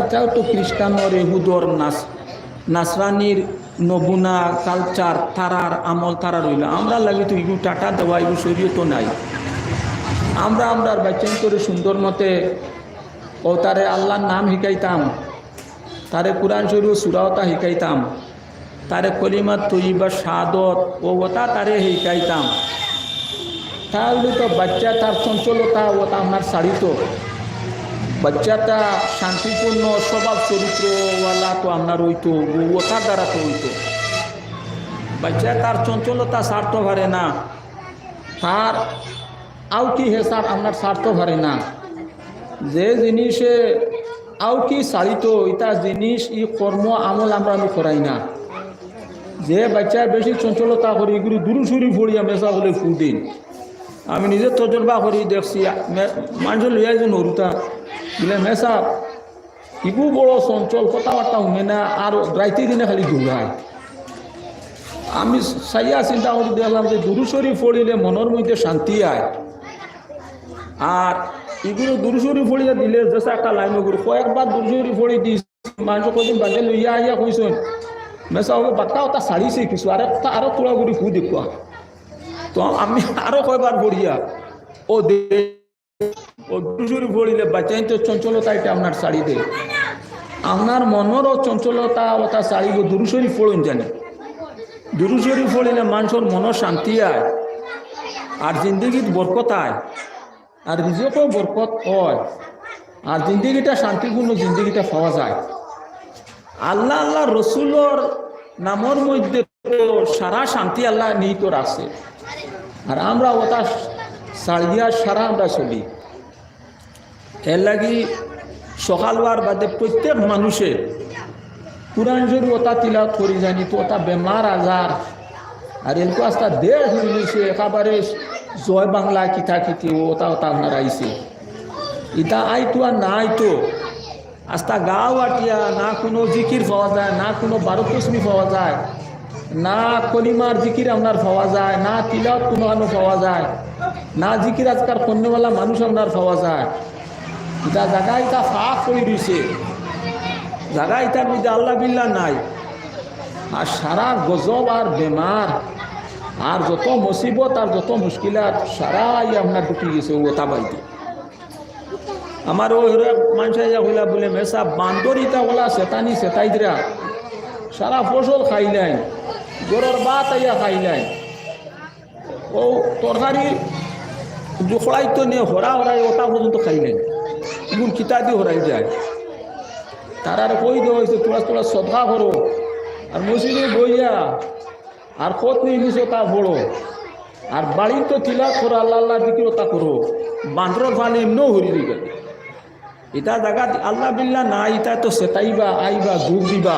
[SPEAKER 1] এটাও তো খ্রিস্টানর এহুদর নাসরানির নমুনা কালচার তারার আমল তারা রইল। আমরা লাগি তো ইগু টাটা দেওয়া ইগু শরীয় তো নাই। আমরা আমরার বাচ্চান করে সুন্দর মতে ও তারে আল্লাহর নাম শিকাইতাম, তারে কুরআন শরীফ সূরাওতা শিকাইতাম, তারে কলিমা তৈবা শাহাদত ও ওটা তারে শিকাইতাম। তাহলে তো বাচ্চা তার চঞ্চলতা ওটা আপনার সারিত, বাচ্চাটা শান্তিপূর্ণ স্বভাব চরিত্রওয়ালা তো আপনার হইতো, ওটার দ্বারা তো হইতো। বাচ্চা তার চঞ্চলতা স্বার্থ ভারে না, তার আও কি হেসার আপনার স্বার্থ ভারে না। যে জিনিসে আও কি সারিত এটা জিনিস ই কর্ম আমল আমরা করাই না। যে বাচ্চা বেশি চঞ্চলতা করি এগুলি দুরুসুরি ফড়িয়া মেশা হলে ফুল দিন। আমি নিজে তজরবা করি দেখছি মানুষ লইয়া যে নরুতা বলে মেশা ইগু বড় চঞ্চল কথাবার্তা শুনে না, আর রাইতে দিনে খালি দৌড়ায়। আমি চাইয়া চিন্তা করে দেখলাম যে দুরুসরি ফড়িলে মনের মধ্যে শান্তি আয়। আর এগুলো দুরুসরি ফড়িয়া দিলে যেসা একটা লাইন করি কয়েকবার দুরুসরি ফড়ি দিস মানুষ কদিন বাজে লইয়া আইয়া কইসন মেসা হবে বাক্কা ওটা সারিছে কিছু আরো তোলা করে ফু দেখুয়া। তো আমি আরো কয়বার পড়িয়া ও দে ও দুরুসরি ফড়িলে বাচ্চাই তো চঞ্চলতা এটা আপনার শাড়ি দে, আপনার মনেরও চঞ্চলতা ওটা শাড়িব দুরুসরি ফড়ুন জানে। দুরুসরি ফড়িলে মানুষের মনের শান্তি আয়, আর জিন্দগিত বরকত আয়, আর রিজকেও বরকত হয়, আর জিন্দগিটা শান্তিপূর্ণ জিন্দগিটা পাওয়া যায়। আল্লাহ আল্লাহ রসুলোর নামর মধ্যে সারা শান্তি আল্লাহ নিহিত রাখছে, আর আমরা ওটা সারিয়া সারা আমরা চলি। এর লাগি সকালবার বাদে প্রত্যেক মানুষে কুরআন শরীফ ওটা তিলাওয়াত করি জানি তো ওটা বেমার আজার আর এলকো আস্তা দেড় হয়ে গেছে একেবারে জয় বাংলা কিতা কিতি ওটা ওটা আপনার আইছে। ইটা আইতো আর না আইতো আস্তা গাও আটিয়া না কোনো জিকির পাওয়া যায়, না কোনো বারো তসমি পাওয়া যায়, না কলিমার জিকির আপনার পাওয়া যায়, না তিলাওয়াত কোনো পাওয়া যায়, না জিকির আজকাল কন্যাওয়ালা মানুষ আপনার পাওয়া যায়। এটা জায়গা এটা ফাঁক হয়ে রয়েছে, জায়গা এটার মধ্যে আল্লাহ বিল্লাহ নাই। আর সারা গজব আর বেমার আর যত মুসিবত আর যত মুশকিলাত সারাই আপনার ঢুকি গেছে ওটা বাড়িতে। আমার ওই মানুষ হইলা বলে মেসা বান্দরিতা ওলা সেতানি সেতাইদরা সারা ফসল খাইলেন, গরুর বাত আইয়া খাইলেন, ও তরকারি জোখড়াই তো নিয়ে হরা হরাই ওটা পর্যন্ত খাইলেন, এগুলো কিতা দিয়ে হরাই যায়। তার কই দেওয়া হয়েছে তোরা তোরা সদকা করো আর মসজিদে বইয়া আর খত নিয়ে নিছো তা পড়ো আর বাড়ির তো তিলাওয়াত করো, আল্লাহ আল্লাহ দিকে তা করো, বান্দরের ফানে এমনিও হরি দিবে। এটা জায়গা আল্লাহ বিল্লাহ না, এটা তো সেটাইবা আইবা দুঃখ দিবা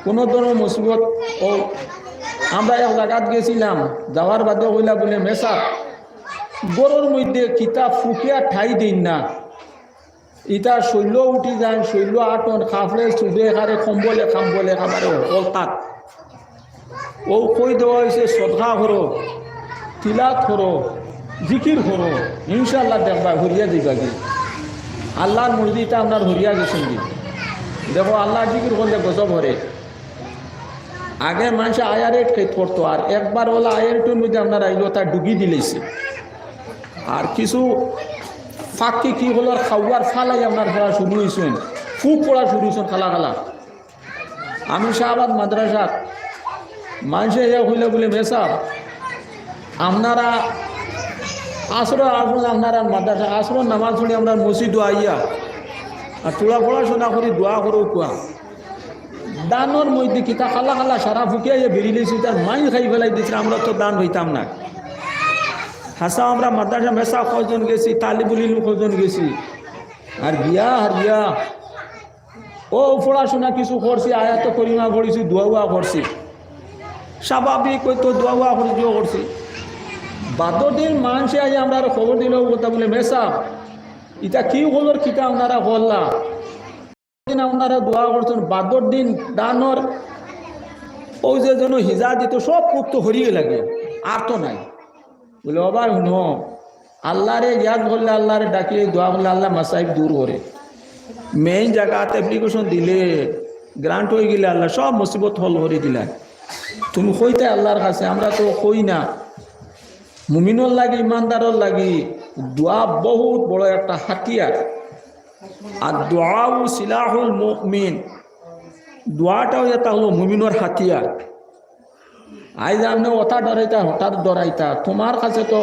[SPEAKER 1] কোনো ধরনের মুসিবত। ও আমরা এক জায়গাত গেছিলাম, যাওয়ার বাদে হইলা বলে মেসা গরুর মধ্যে কিতাব ফুকিয়া ঠাই দিন না, ইটা শৈল্য উঠি যায়, শৈল্য আটন খাফলে চুবে খারে খম্বলে খাম্বলে খাবারে অলতাত। ও কই দেওয়া হয়েছে সদকা করো, তিলাওয়াত করো, জিকির করো, ইনশাআল্লাহ দেখবা হরিয়া দিবা কি আল্লাহর মুর্দিটা আপনার হরিয়া গেছেন কি। দেখো আল্লাহ জিকির করলে গজব হরে। আগে মানুষ আয়ারেট খেত করতো, আর একবার ওলা আয়ারেটের মধ্যে আপনার আইলো তা ডুবি দিলেছে। আর কিছু ফাঁকি কি হলো খাওয়ার ফালাই আপনার পড়া শুরু হয়েছেন, খুব পড়া শুরু হয়েছেন খালা খালা। আমি শাহবাদ মাদ্রাসাত মানুষে হইলে বলে মেসা আপনারা আসর আসুন, আপনারা মাদ্রাসা আসর নামাজ শুনে আমরা মসজিদ আইয়া আর তোলা পড়াশোনা করি দোয়া করো কোয়া দানোর মধ্যে কিতা খালা খালা সারা ফুকিয়া বেরিয়েছি, তার মাই খাই ফেলাই দিয়েছিল, আমরা তো দান হইতাম না। হাসা আমরা মাদ্রাসা মেসা কজন গেছি, তালিবুলিল কজন গেছি, আর বিয়া ও পড়াশোনা কিছু করছি, আয়াত করিমা পড়েছি, দোয়া করছি, স্বাভাবিক হয়তো দোয়া করছি। বাদদিন মানুষে আজ আমরা খবর দিল কথা বলে মেসা এটা কি খবর কিতা আপনারা বললা, আপনারা দোয়া করছেন বাদর দিন দানর ওই যে যেন হিজা দিত সব পুক্ত হরিয়ে লাগে আর তো নাই বলে অবাক শুন আল্লাহরে ইয়াদ করলে আল্লাহরে ডাকিয়ে দোয়া করলে আল্লাহ মাসাইব দূর করে। মেইন জায়গাতে অ্যাপ্লিকেশন দিলে গ্রান্ট হয়ে গেলে আল্লাহ সব মুসিবত হল করে দিলা। তুমি কইতে আল্লাহর কাছে, আমরা তো কই না। মুমিনর লাগি ইমানদারর লাগি দোয়া বহুত বড় একটা হাতিয়ার। আর দোয়াও সিলাহুল মুমিন, দোয়াটাও এটা হলো মুমিনর হাতিয়ার। আজ আপনি ওটা ডরাইতা হঠাৎ ডরাইতা, তোমার কাছে তো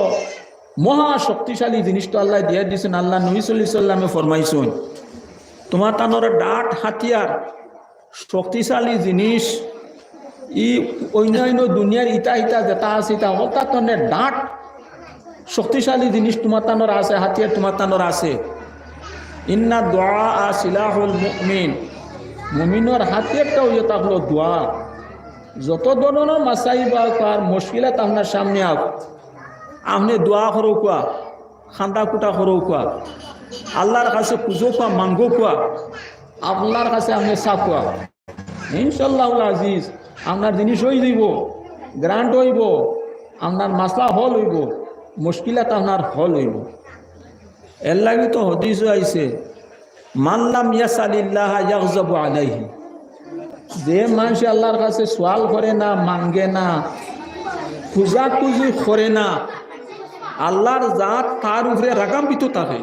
[SPEAKER 1] মহা শক্তিশালী জিনিসটা আল্লাহ দিয়ে দিয়েছেন। আল্লাহ নবী সাল্লাল্লাহু আলাইহি ওয়াসাল্লামে ফরমাইছেন তোমার তানোর ডাট হাতিয়ার শক্তিশালী জিনিস। ই অন্যান্য দুনিয়ার ইটা ইটা যেটা আছে এটা হঠাৎ ডাট শক্তিশালী জিনিস তোমার তানোর আছে, হাতিয়ার তোমার তানোর আছে। ইন্না দোয়া সিলাহুল মুমিন, মুমিনর হাতিয়ারটাও এটা হলো দোয়া। যত ধরনের মাসাইব আর মুশকিলাত আপনার সামনে আপ, আপনি দোয়া করো কোয়া, খান্দা কুটা করো কোয়া, আল্লাহর কাছে পুজো কোয়া, মাঙ্গো কোয়া, আল্লাহর কাছে আপনি সাফ কোয়া, ইনশাআল্লাহ আজিজ আপনার জিনিস হয়ে যাইব, গ্রান্ট হইব, আপনার মাসলা হল হইব, মুশকিলাত আপনার হল হইব। এর লাগি তো হাদিস আইছে মাল্লাম ইয়াসালিল্লাহ ইয়াগযাবু আলাইহি, যে মানুষ আল্লাহর কাছে সওয়াল করে না, মাঙ্গে না, খুঁজাখুঁজি করে না, আল্লাহর জাত তার উপরে রাগান্বিত থাকে।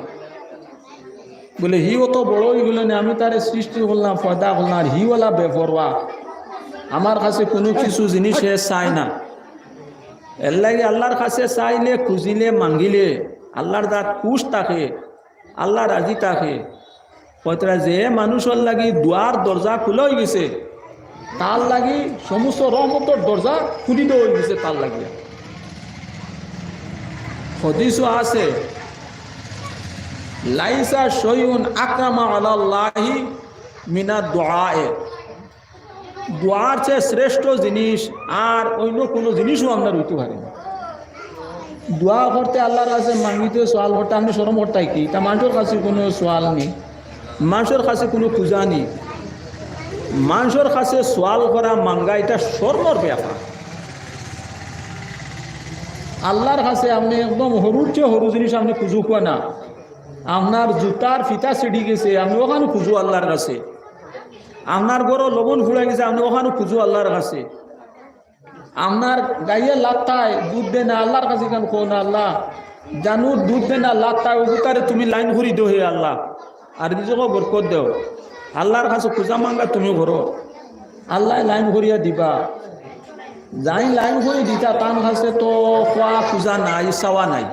[SPEAKER 1] বলে হি অত বড় হইল না, আমি তারে সৃষ্টি করলাম, পয়দা করলাম, আর হিওয়ালা বেপরোয়া, আমার কাছে কোনো কিছু জিনিস চাই না। এর লাগে আল্লাহর কাছে চাইলে, খুঁজিলে, মাঙ্গিলে আল্লাহর জাত খুশ থাকে, আল্লাহ রাজি থাকে। পয়তরা যে মানুষের লাগি দুয়ার দরজা খুলে হয়ে গেছে, তার লাগি সমস্ত রহমতের দরজা খুলি হয়ে গেছে তার লাগিয়া। হাদিসও আছে লাইসা শৈউন আকরামা আলাল্লাহি মিনা দুআয়ে, দোয়ার চেয়ে শ্রেষ্ঠ জিনিস আর অন্য কোনো জিনিসও আপনার হইতে পারে না। দোয়া করতে আল্লাহর কাছে মাঙ্গিতে সোয়াল করতে আপনি শরম করতাই কি তা মানুষের কাছে কোনো সোয়াল নেই, মানুষের কাছে কোনো পূজা নেই। মানুষের কাছে সোয়াল করা মাঙ্গা এটা শর্মর ব্যাপার। আল্লাহর কাছে আপনি একদম হরুর চেয়ে হরু জিনিস আপনি খুঁজু কোয়া না। আপনার জুতার ফিতা ছিঁড়ি গেছে আপনি ওখানে খুঁজু আল্লাহর কাছে। আপনার গরো লবণ ফুড়ে গেছে আপনি ওখানে খুঁজু আল্লাহর কাছে। আপনার গাইয়ে লাত্তায় দুধ দে না আল্লাহর কাছে কেন খো না আল্লাহ জানুর দুধ দে না লাত্তায় ওগুতারে তুমি লাইন ঘুরি দো হে আল্লাহ আর নিজেকে বরকত দেও। আল্লাহর কাছে পূজা মাঙ্গা তুমি করো, আল্লাহ লাইন ঘুরিয়া দিবা। যাই লাইন ঘুরি দিতা তার কাছে তো খোয়া পূজা নাই, চাওয়া নাই।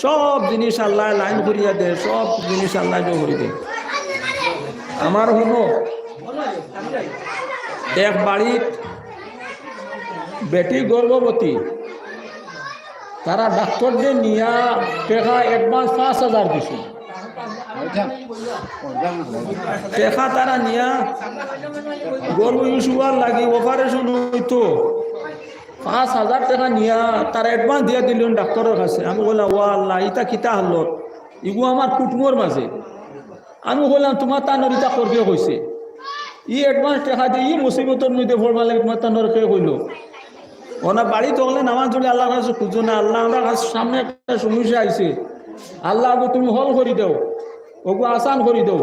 [SPEAKER 1] সব জিনিস আল্লাহ লাইন ঘুরিয়া দে, সব জিনিস আল্লাহ ঘুরি দে। আমার হলো এক বাড়ির বেটি গর্ভবতী, তারা ডাক্তারদের নিয়া টেকা অ্যাডভান্স 5,000 দিছে। টেকা তারা নিয়া গর্ভ ইউসুয়ার লাগি অপারেশন হইতো 5,000 টাকা নিয়া তারা অ্যাডভান্স দিয়া দিলেন ডাক্তারের কাছে। আমি বললাম ও আল্লাহ ইটা কিতা হল, ইগু আমার কুটুমর মাঝে। আমি বললাম তোমার তানোর ইটা করবে কইছে, ই অ্যাডভান্স টাকা দিয়ে ই মুসিবতর মধ্যে ভরবা লাগে তোমার তানোর কে কইল। ওনা বাড়ি তকলে নামাজ চলে আল্লাহর কাছে খুঁজো না। আল্লাহ আমরা কাছে সামনে একটা সমস্যা আইছে, আল্লাহ ওগু তুমি হল করি দাও, ওগু আসান করি দাও,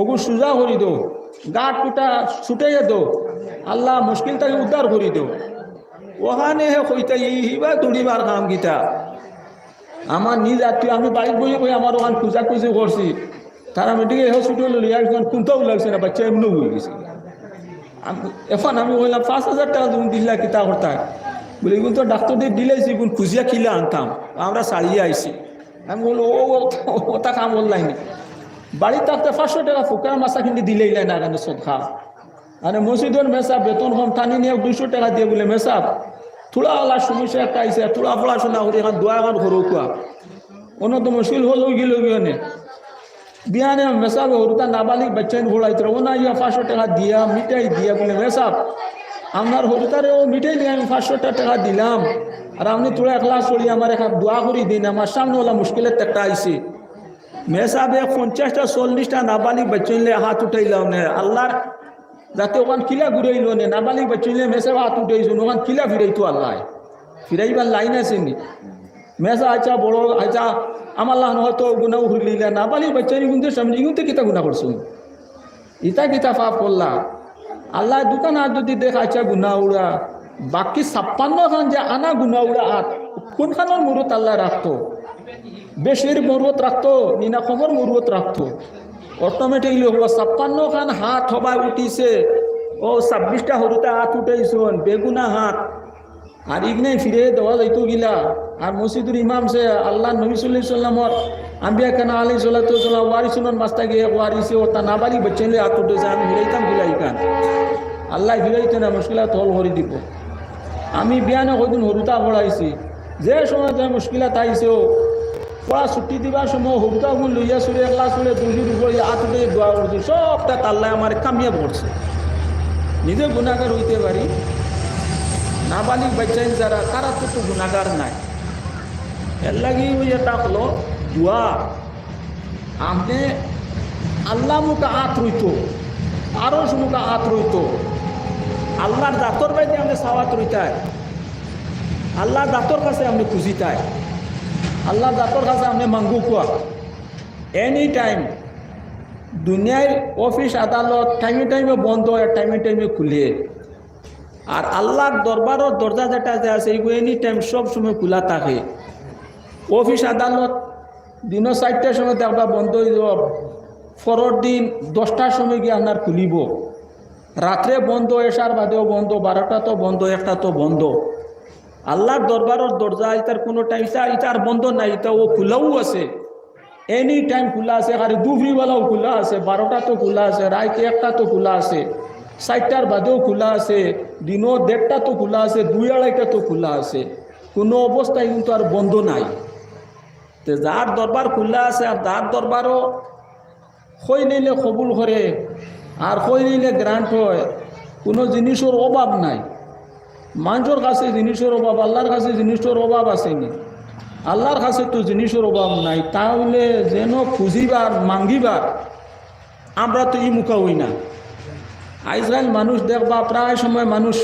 [SPEAKER 1] ওগু সুজা করি দাও, গাঁট কুটা ছুটাইয়া দাও, আল্লাহ মুশকিলটাকে উদ্ধার করি দাও। ওখানে কইতা ইবা দৌড়িবার কাম গীতা আমার নিজ আত্মীয়। আমি বাড়িতে বই বই আমার ওখান পূজা খুঁজি করছি, তারা মেডিকেল হসপিটাল লিয়ার কোনটাও লাগছে না, বাচ্চা এমনি হয়ে গেছে। এখন আমি বললাম 5,000 টাকা তুমি দিলা কিতা করতা বলে এগুলো তো ডাক্তার দিয়ে দিলেছি গুণ খুঁজিয়া খিলে আনতাম, আমরা সারিয়ে আইছি। আমি বললো ওটা কাম বললাইনি, বাড়ির থাকতে 500 টাকা ফুকার মাছা কিন্তু দিলেই না কেন সদখা। মানে মসজিদের মেসাব বেতন কম টানি নিয়ে 200 টাকা দিয়ে বলে মেসাব থোড়া ওলা সমস্যা একটা আইসে, থোড়া পড়াশোনা করি এখন দোয়া এখন ঘর কুয়া অন্য তো মুশকিল হল গেল গিয়ে বিয়ানে মেসাব হরুতা নাবালিক বাচ্চাইন ঘোড়াইতে ওনা ইয়া 500 টাকা দিয়া মিঠাই দিয়া বলে মেসাব আপনার হরুতারে ও মিঠাই দিয়ে আমি 500 টাকা দিলাম আর আপনি তোরা একলা চলি আমার এখন দোয়া করি দিন, আমার সামনে ওলা মুশকিলের একটা আইসে। মেসাব 50টা 40টা নাবালিক বাচ্চাইলে হাত উঠাইলাম না আল্লাহর যাতে ওখান কিলা ঘুরাইল নে নাবালিক বাচ্চাইলে মেসাব হাত উঠাইছো ওখান কিলা ফিরাইতো আল্লাহ ফিরাইবার লাইন আছে নি মেসা আচ্ছা বড় আচ্ছা আমার লাহ হয়তো গুণাও ঘুরলিলা নাবালিক বাচ্চাই কিন্তু সামনে কিন্তু কিতা গুণা করছো ইতা কিতা পাপ করলা আল্লাহ দোকান আর যদি দেখ আচ্ছা গুণা উড়া বাকি 56 খান যে আনা গুণা উড়া হাত কোনখানোর মুরত আল্লাহ রাখতো, বেশির মুরত রাখতো নিনা খবর মুরত রাখতো অটোমেটিকলি হবো 56 খান হাত হবা উঠিছে ও 26টা হরুতে হাত উঠাইছন বেগুনা হাত আর ইগনে ফিরে দেওয়া যাইতো গিলা। আর মসজিদুর ইমাম সে আল্লাহ নবী সাল্লাল্লাহু আলাইহি সাল্লামর আম্বিয়া কানা আলাইহিস সালাতু ওয়াস সালাম ওয়ারিসুন মাস্তা গিয়ে ওয়ারিসে ও তা নাবালি বচ্চেলে হাত উঠেছে আমি ফিরাইতাম গিলাই কান আল্লাহ ফিরাইতে না মুশকিলাত হল করে দিব। আমি বিয়ানে কয়দিন হরুতা পড়াইছি যে সময় যে মুশকিলাত আইছে পড়া ছুটি দিবার সময় হরুতা গুণ লইয়া চলে একলা চলে দুজির উপরে হাত উঠে দোয়া করছি সবটা আল্লাহ আমার কামিয়াব করছে। নিজে গুণাগার হইতে পারি নাবালিক বাচ্চাইন যারা তারা তো গুণাগার নাই এর লাগি এটা হলো দোয়া আপনি আল্লাহ মুখে হাত রইত আরো মুখে হাত রইত আল্লাহর দাঁতর বাইতে আপনি সাওয়াত রইতায় আল্লাহর দাঁতর কাছে আপনি খুঁজিতায় আল্লাহর দাঁতর কাছে আপনি মাঙ্গু কুয়া এনি টাইম। দুনিয়ার অফিস আদালত টাইমে টাইমে বন্ধ হয় টাইমে টাইমে খুলে আর আল্লাহর দরবারের দরজা যেটা যে আছে এইগুলো এনি টাইম সব সময় খোলা থাকে। অফিস আদালত দিনও 4টার সময় দেখবা বন্ধ হয়ে যাব, পরের দিন 10টার সময় গিয়ে আপনার খুলিব, রাত্রে বন্ধ এসার বাদেও বন্ধ, 12টা তো বন্ধ, 1টা তো বন্ধ। আল্লাহর দরবারের দরজা এটার কোনো টাইম এটার বন্ধ নাই, এটা ও খোলাও আছে এনি টাইম খোলা আছে। আর দুপুরবেলাও খোলা আছে, 12টা তো খোলা আছে, রাইতে 1টা তো খোলা আছে, 4টার বাদেও খোলা আছে, দিনও 1:30টা তো খোলা আছে, 2-2:30টা তো খোলা আছে, কোনো অবস্থায় কিন্তু আর বন্ধ নাই। তো যার দরবার খোলা আছে আর যার দরবারও কই নিলে কবুল করে আর কই নিলে গ্রান্ট হয়, কোনো জিনিসের অভাব নাই। মানুষের কাছে জিনিসের অভাব, আল্লাহর কাছে জিনিসের অভাব আসেনি। আল্লাহর কাছে তো জিনিসের অভাব নাই, তাহলে যেন খুঁজিবার মাঙ্গিবার আমরা তো ই মুখা হই না। আজকাল মানুষ দেখবা প্রায় সময় মানুষ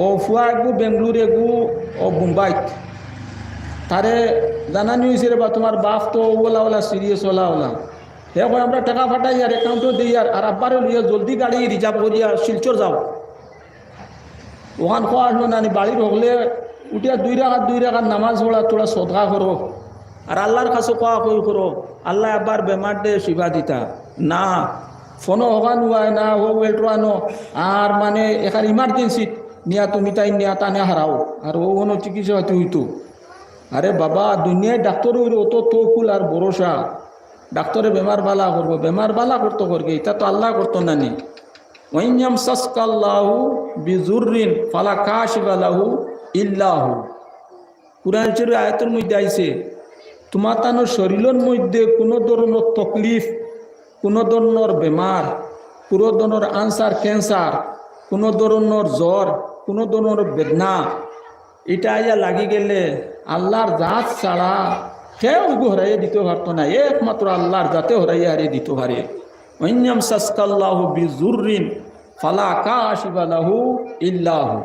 [SPEAKER 1] ও ফুয়া এগু বেঙ্গলুর এগু ও মুম্বাইত তারে জানানি হয়েছে রে বা তোমার বাপ তো ওলা ওলা সিরিয়াস ওলা ওলা হে কয় আমরা টাকা ফাটাই আর অ্যাকাউন্টও দিই আর আব্বারে লইয়া জলদি গাড়ি রিজার্ভ করিয়া শিলচর যাও। ওখান খাওয়া আসলো না বাড়ির হলে উঠিয়া দুই রাখাত নামাজ পড়া তোরা সদকা করো আর আল্লাহর কাছে কোয়া কই করো আল্লাহ আবার বেমার দে শিবা দিতা না ফোনও হওয়া নুয়ায় না হো ওয়েটরানো আর মানে এখানে ইমার্জেন্সি নিয়া তুমি তাই নিয়া টানে হারাও আর ও কোনো চিকিৎসা হয়তো হইতো। আরে বাবা দুনিয়ায় ডাক্তার অত তৌকুল আর ভরসা, ডাক্তারে বেমার বালা করবো, বেমার বালা করতো করবে, এটা তো আল্লাহ করতো না নি। ওয়াইয়াম সাসকাল্লাহু বিজুররিন ফালা কাশিফা লাহু ইল্লাহু। কুরআন শরীফের আয়াতের মধ্যে আইছে তোমার তানোর শরীরের মধ্যে কোনো ধরনের তকলিফ, কোনো ধরনের বেমার, কোনো ধরনের আনসার ক্যান্সার, কোনো ধরনের জ্বর, কোনো ধরনের বেদনা এটা আইয়া লাগি গেলে আল্লাহর জাত ছাড়া কেউ হরাইয়া দিতে পারতো না, একমাত্র আল্লাহর জাতে হরাইয়া হারিয়ে দিতে পারে। ওয়াইয়াম সাসকাল্লাহু বিজুররিন ফালা কাশিফা লাহু ইল্লাহু।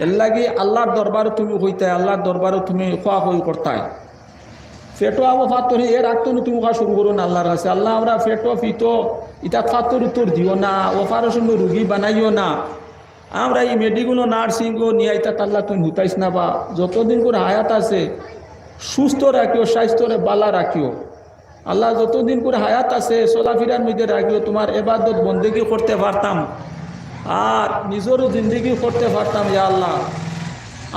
[SPEAKER 1] এর লাগি আল্লাহর দরবারে তুমি হইতে, আল্লাহর দরবারে তুমি খোয়া হই করতাই। ফেটো আবো ফাতরি এর রাখতো তুমি খোয়া শুরু করো না আল্লাহর কাছে, আল্লাহ আমরা ফেটো ফিতো ইটা ফাতর উত্তর দিও না, অপারেশন রুগী বানাইও না, আমরা এই মেডিকেল নার্সিংও নিয়ে আইতা আল্লাহ তুমি হুতাইস না বা যতদিন করে হায়াত আছে সুস্থ রাখিও, স্বাস্থ্যরে বালা রাখিও। আল্লাহ যতদিন করে হায়াত আছে চলাফেরার মধ্যে রাখিও, তোমার এবাদত বন্দেগী করতে পারতাম আর নিজেরও জিন্দগি করতে পারতাম। ইয়া আল্লাহ,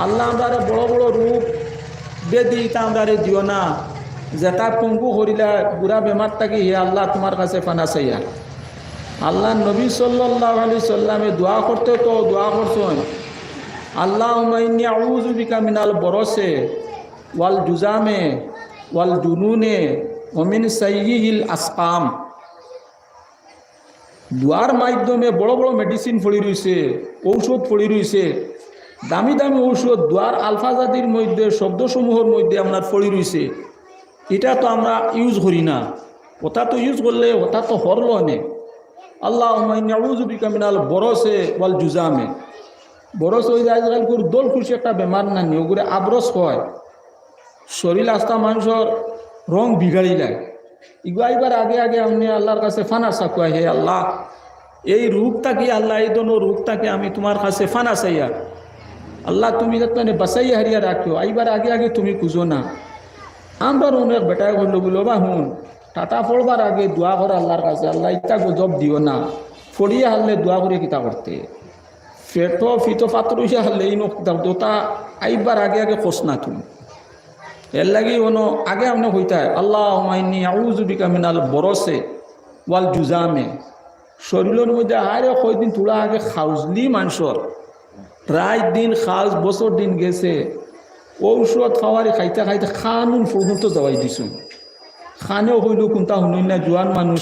[SPEAKER 1] আল্লাহ আমরা বড় বড় রূপ বেদি তা আমরা দিও না, যেটা পঙ্গু করিলা বুড়া বেমার থাকি হে আল্লাহ তোমার কাছে ফানা চাইয়া। আল্লাহ নবী সাল্লাল্লাহু আলাইহি সাল্লামে দোয়া করতে তো দোয়া করছেন আল্লাহুম্মা ইন্নী আউযু বিকা মিনাল বরসে ওয়াল জুজামে ওয়াল জুনুনে ওয়া মিন সাইয়্যিল আসকাম। দোয়ার মাধ্যমে বড় বড় মেডিসিন পড়ি রয়েছে, ঔষধ পড়ি রয়েছে, দামি দামি ঔষধ দোয়ার আলফাজাদির মধ্যে শব্দসমূহের মধ্যে আপনার পড়ি রয়েছে, এটা তো আমরা ইউজ করি না। ওটা তো ইউজ করলে ওটা তো হরলো নে। আল্লাহুম্মা ইন্নী আউযু বিকা মিনাল বরসে ওয়াল জুজামে। বরস হয়ে যায় আজকাল করে দোল খুশি একটা বেমার না নি, ওগুলো আবরস হয়, শরীর আস্তা মানুষের রং বিগাড়ি যায়। এবার আগে আগে আপনি আল্লাহর কাছে ফানা চাকুয়া হে আল্লাহ এই রূপটাকে আল্লাহ এই দোনো রূপটাকে আমি তোমার কাছে ফানা চাইয়া আল্লাহ তুমি যাতে বাঁচাইয়া হারিয়া রাখিও। এইবার আগে আগে তুমি খুঁজো না। আমরা অনেক বেটায় বললো বলো বা হুন টাটা পড়বার আগে দোয়া করো আল্লাহর কাছে, আল্লাহ ইটা গজব দিও না, ফড়িয়ে হারলে দোয়া করে কিতা করতে ফেটো ফিতো পাত্র হিসে হারলে এই নোটা আইবার আগে আগে খোঁজ না তুমি। এর লাগি ono আগে আপনি হইতে হয় আল্লাহুম্মা ইন্নী আউযু বিকা মিনাল বরসে ওয়াল জুজামে। শরীরের মধ্যে আরে কয়দিন তোলা আগে খাউজলি মানুষের প্রায় দিন খাস বছর দিন গেছে ঔষধ খাওয়ারে খাইতে খাইতে খানুন পর্যন্ত যাওয়াই দিছুন, খানেও হইল কোনটা শুনুন না জোয়ান মানুষ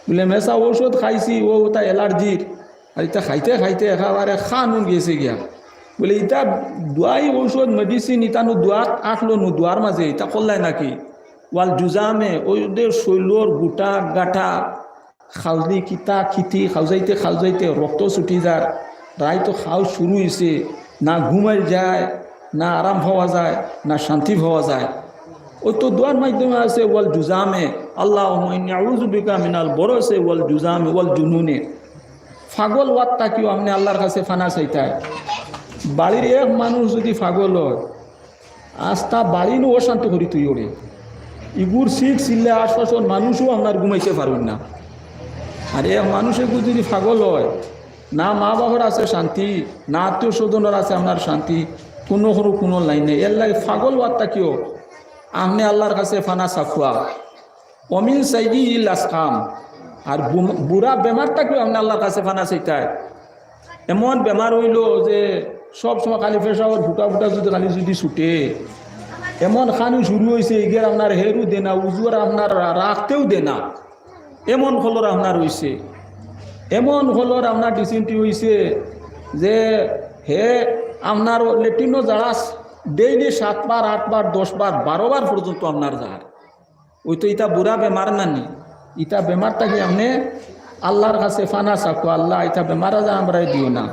[SPEAKER 1] বলে মেসা ঔষধ খাইছি ও তা এলার্জির আর এটা খাইতে খাইতে একেবারে খানুন গেছে গিয়া বলে ইটা দোয়াই ঔষধ মেডিসিন ইটানো দোয়াত আটলো নো দোয়ার মাঝে ইটা করলাই নাকি ওয়াল জুজামে ওদের শৈলর গোটা গাঠা খাউলি কিতা খিতি খাউজাইতে রক্ত ছুটি যার রায় তো খাও শুরু হয়েছে, না ঘুমাই যায়, না আরাম পাওয়া যায়, না শান্তি পাওয়া যায়। ওই তো দোয়ার মাধ্যমে আছে ওয়াল জুজামে আল্লাহুম্মা ইন্নী আউযু বিকা মিনাল বরসে ওয়াল জুজামে ওয়াল জুনুনে। পাগল ওয়াত তাকিও আপনি আল্লাহর কাছে ফানা চাইতায়। বাড়ির এক মানুষ যদি পাগল হয় আস্তা বাড়ি নো অশান্ত করি তুই ওরে ইগুর সিট চিল্লে আশপাশের মানুষও আপনার ঘুমাইতে পারবেন না। আর এক মানুষের যদি পাগল হয় না মা বাবার আছে শান্তি, না আত্মীয় স্বজনের আছে আপনার শান্তি, কোনো সরু কোনো লাইন নেই। এর লাগে পাগল ওয়াত্তা কিও আপনি আল্লাহর কাছে ফানা চাকুয়া অমিন সাইয়্যিল আসকাম। আর বুড়া বেমারটা কিও আপনি আল্লাহর কাছে ফানা চাইতায়। এমন বেমার হইল যে সব সময় খালি পেশাওয়ার ফুটা ফুটা যদি ছুটে, এমন খানি শুরু হয়েছে এগের আপনার হেরু দেনা উজুয়ার আপনার রাখতেও দেনা, এমন ফলর আপনার হয়েছে, এমন ফলর আপনার ডিসেন্ট্রি হয়েছে যে হে আপনার লেট্রিনও যারা ডেইলি 7 বার 8 বার 10 বার 12 বার পর্যন্ত আপনার যার ওই তো ইটা বুড়া বেমার নানি ইটা বেমারটা কি আপনি আল্লাহর কাছে ফানা চাকো আল্লাহ ইটা বেমার আজার আমরা দিও না।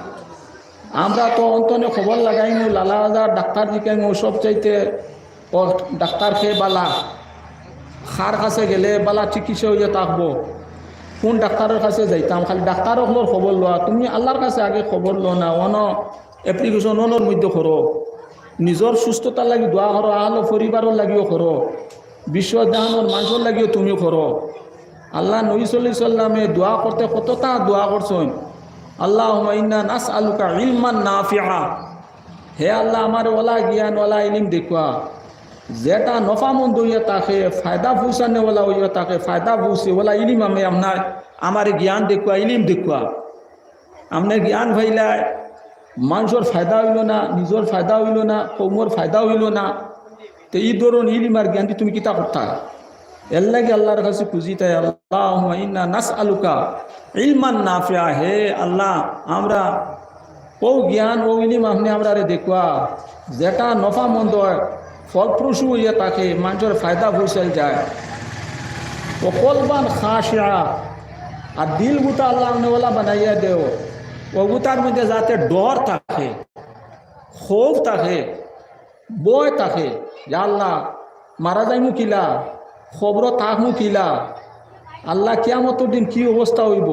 [SPEAKER 1] আমরা তো অন্তনে খবর লাগাইনি লালা আজার ডাক্তার জিকাইনি সব চাইতে ও ডাক্তার খেয়ে বালা খার কাছে গেলে বালা চিকিৎসা হইয়া থাকবো কোন ডাক্তারের কাছে যাইতাম খালি ডাক্তারক লোর খবর লওয়া তুমি আল্লাহর কাছে আগে খবর লো না অন এপ্লিকেশন অনর মধ্যে করো নিজের সুস্থতার লাগি দোয়া করো আলো পরিবারের লাগিও করো বিশ্ব জাহানোর মানুষের লাগিও তুমিও করো। আল্লাহ নবী সাল্লাল্লাহু আলাইহি সাল্লামে দোয়া করতে কতটা দোয়া করছেন আল্লাহুম্মা ইন্না নাসআলুকা ইলমান নাফিআ হে আল্লাহ আমার ওলা জ্ঞান ওলা ইলম দেখুয়া যেটা নফামন্দ হইয়া তাকে ফায়দা পৌঁছানে ওলা হইয়া তাকে ফায়দা পৌঁছে ওলা ইলিম আমি আপনার আমার জ্ঞান দেখুয়া ইলিম দেখুয়া আপনার জ্ঞান ভাইলায় মানুষের ফায়দা হইল না নিজের ফায়দা হইল না কৌমর ফায়দা হইল না তো এই ধরুন ইলিম আর জ্ঞানটি তুমি কিতা করতা এর লাগে আল্লাহর কাছে খুঁজি তাই আল্লাহুম্মা ইন্না নাসআলুকা ইলমান নাফিআ হে আল্লাহ আমরা ও জ্ঞান ও ইলিম আপনি আমরা দেখুয়া যেটা নফামন্দ হয় ফলপ্রসূ হইয়া তাকে মানুষের ফায়দা পৌঁছাল যায় ও কলবান খাশিয়া আর দিল গুতা আল্লাহ আপনিওয়ালা বানাইয়া দেও ও গুতার মধ্যে যাতে ডর থাকে ক্ষোভ থাকে বয় থাকে যে আল্লাহ মারা যাইমু কিলা খবর থাকমু কিলা আল্লাহ কিয়ামতের দিন কি অবস্থা হইব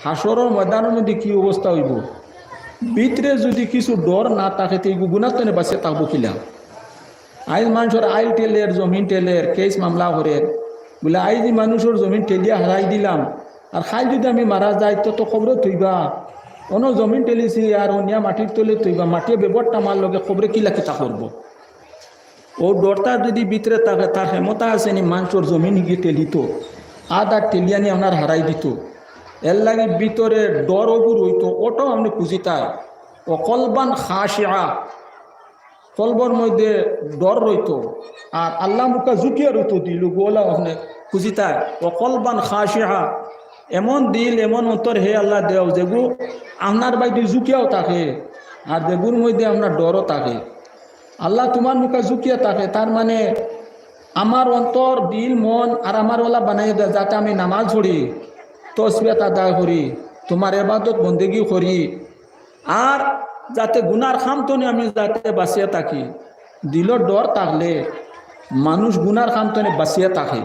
[SPEAKER 1] হাসরের ময়দানের মধ্যে কি অবস্থা হইব ভিতরে যদি কিছু ডর না থাকে তো এই গুণাত্মনে বাঁচে থাকবো কিলা আইজ মানুষের আইল টেলের জমিন টেলের কেস মামলা করের বলে আইজ মানুষের জমিন টেলিয়া হারাই দিলাম আর খাই যদি আমি মারা যাই তো খবর থইবা অন জমিন টেলিছি আর অনিয়া মাটির তলে থইবা মাটিয়ে বেবরটা মার লগে খবরে কিলা কিতা করবো ও ডরটা যদি ভিতরে থাকে তার ক্ষমতা আছে নি মানুষের জমিন গিয়ে টেলিত আদার টেলিয়ানি আপনার হারাই দিত এর লাগে ভিতরে ডর অগুর হইতো ওটাও আপনি খুঁজিতা ও কলবান খাশিয়া কলবর মধ্যে ডর রইত আর আল্লাহ মুখা জুকিয়া রইত দিল গোলা আপনি খুঁজিতা ও কলবান খাশিয়া এমন দিল এমন অন্তর হে আল্লাহ দেও যেগু আপনার বাইদি জুকিয়াও থাকে আর যেগুর মধ্যে আপনার ডরও থাকে আল্লাহ তোমার মুখে জুকিয়া থাকে তার মানে আমার অন্তর দিল মন আর আমার ওলা বানাই দেয় যাতে আমি নামাজ পড়ি তসবিয়াত আদায় করি তোমার ইবাদত বন্দেগী করি আর যাতে গুনার খামতনে আমি যাতে বাঁচিয়ে থাকি দিলর ডর থাকলে মানুষ গুনার খামতনে বাঁচিয়ে থাকে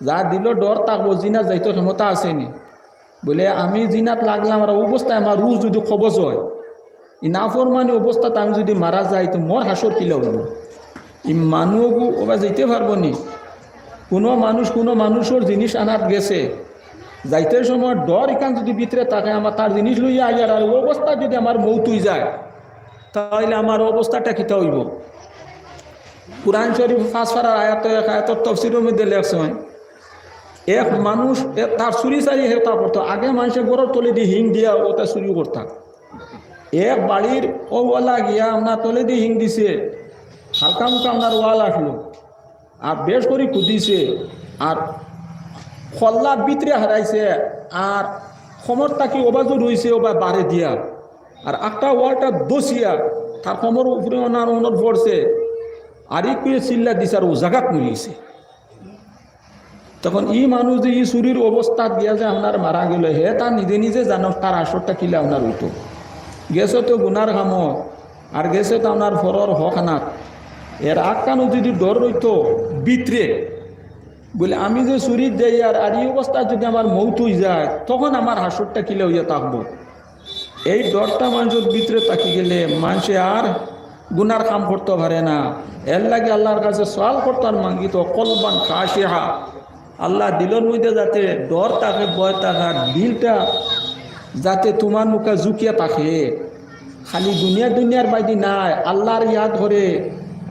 [SPEAKER 1] যা দিলর ডর থাকবো জিনা যাইতো ক্ষমতা আসেনি বলে আমি জিনাত লাগলাম আর অবস্থায় আমার রুজ যদি খবজ হয় ই নাফরমানি অবস্থাতে আমি যদি মারা যাই তো মোর হাসর কিলা হইব ই মানুষও ওবা যেতে পারবো নি কোনো মানুষের জিনিস আনাত গেছে যাইতে সময় ডর এখান যদি ভিতরে থাকে আমার তার জিনিস লইয়া আইয়ার আর অবস্থা যদি আমার মৌত হয়ে যায় তাহলে আমার অবস্থাটা কিতা হইব কুরআন শরীফ 5 পারার আয়াতের তাফসীরের মধ্যে লেখছেন এক মানুষ তার চুরি চারি হেতা করতো আগে মানুষের গড়ের তলে দিয়ে হিং দিয়া ওটা চুরি করতাম এক বাড়ির ওয়ালা গিয়া আপনার তলে দিয়ে হিং দিছে হালকা মুখা আপনার ওয়াল আসলো আর বেশ করে কুদিছে আর খল্লা ভিতরে হারাইছে আর খমর তাকি ওবাজু রয়েছে ওবা বাড়ে দিয়া আর একটা ওয়ালটা দোষিয়া তার খমর উপরে ওনার ওনার পড়ছে আর ই কুয়ে চিল্লা দিছে আর ও জাগাত নিয়েছে তখন ই মানুষ যে ই চুরির অবস্থা দিয়া যে আপনার মারা গেল হে তার নিজে নিজে জানো তার আসরটা কিলে আপনার হইতো গেছে তো গুনার খাম আর গেছে তো আপনার ফরর হক নাথ এর আকানো যদি ডর রইতো ভিতরে বলে আমি যে চুরি দেই আর এই অবস্থা যদি আমার মৌত হয়ে যায় তখন আমার হাসরটা কিলে হইয়া থাকবো এই ডরটা মানুষের ভিতরে তাকি গেলে মানুষে আর গুনার কাম করতে পারে না এর লাগে আল্লাহর কাছে সওয়াল করতার মাঙ্গিত কলবান খাশিয়া আল্লাহ দিলের মধ্যে যাতে ডর থাকে ভয় থাকে দিলটা যাতে তোমার মুখে ঝুঁকিয়ে থাকে খালি দুনিয়ার বাইদি নাই আল্লাহর ইয়াদ করে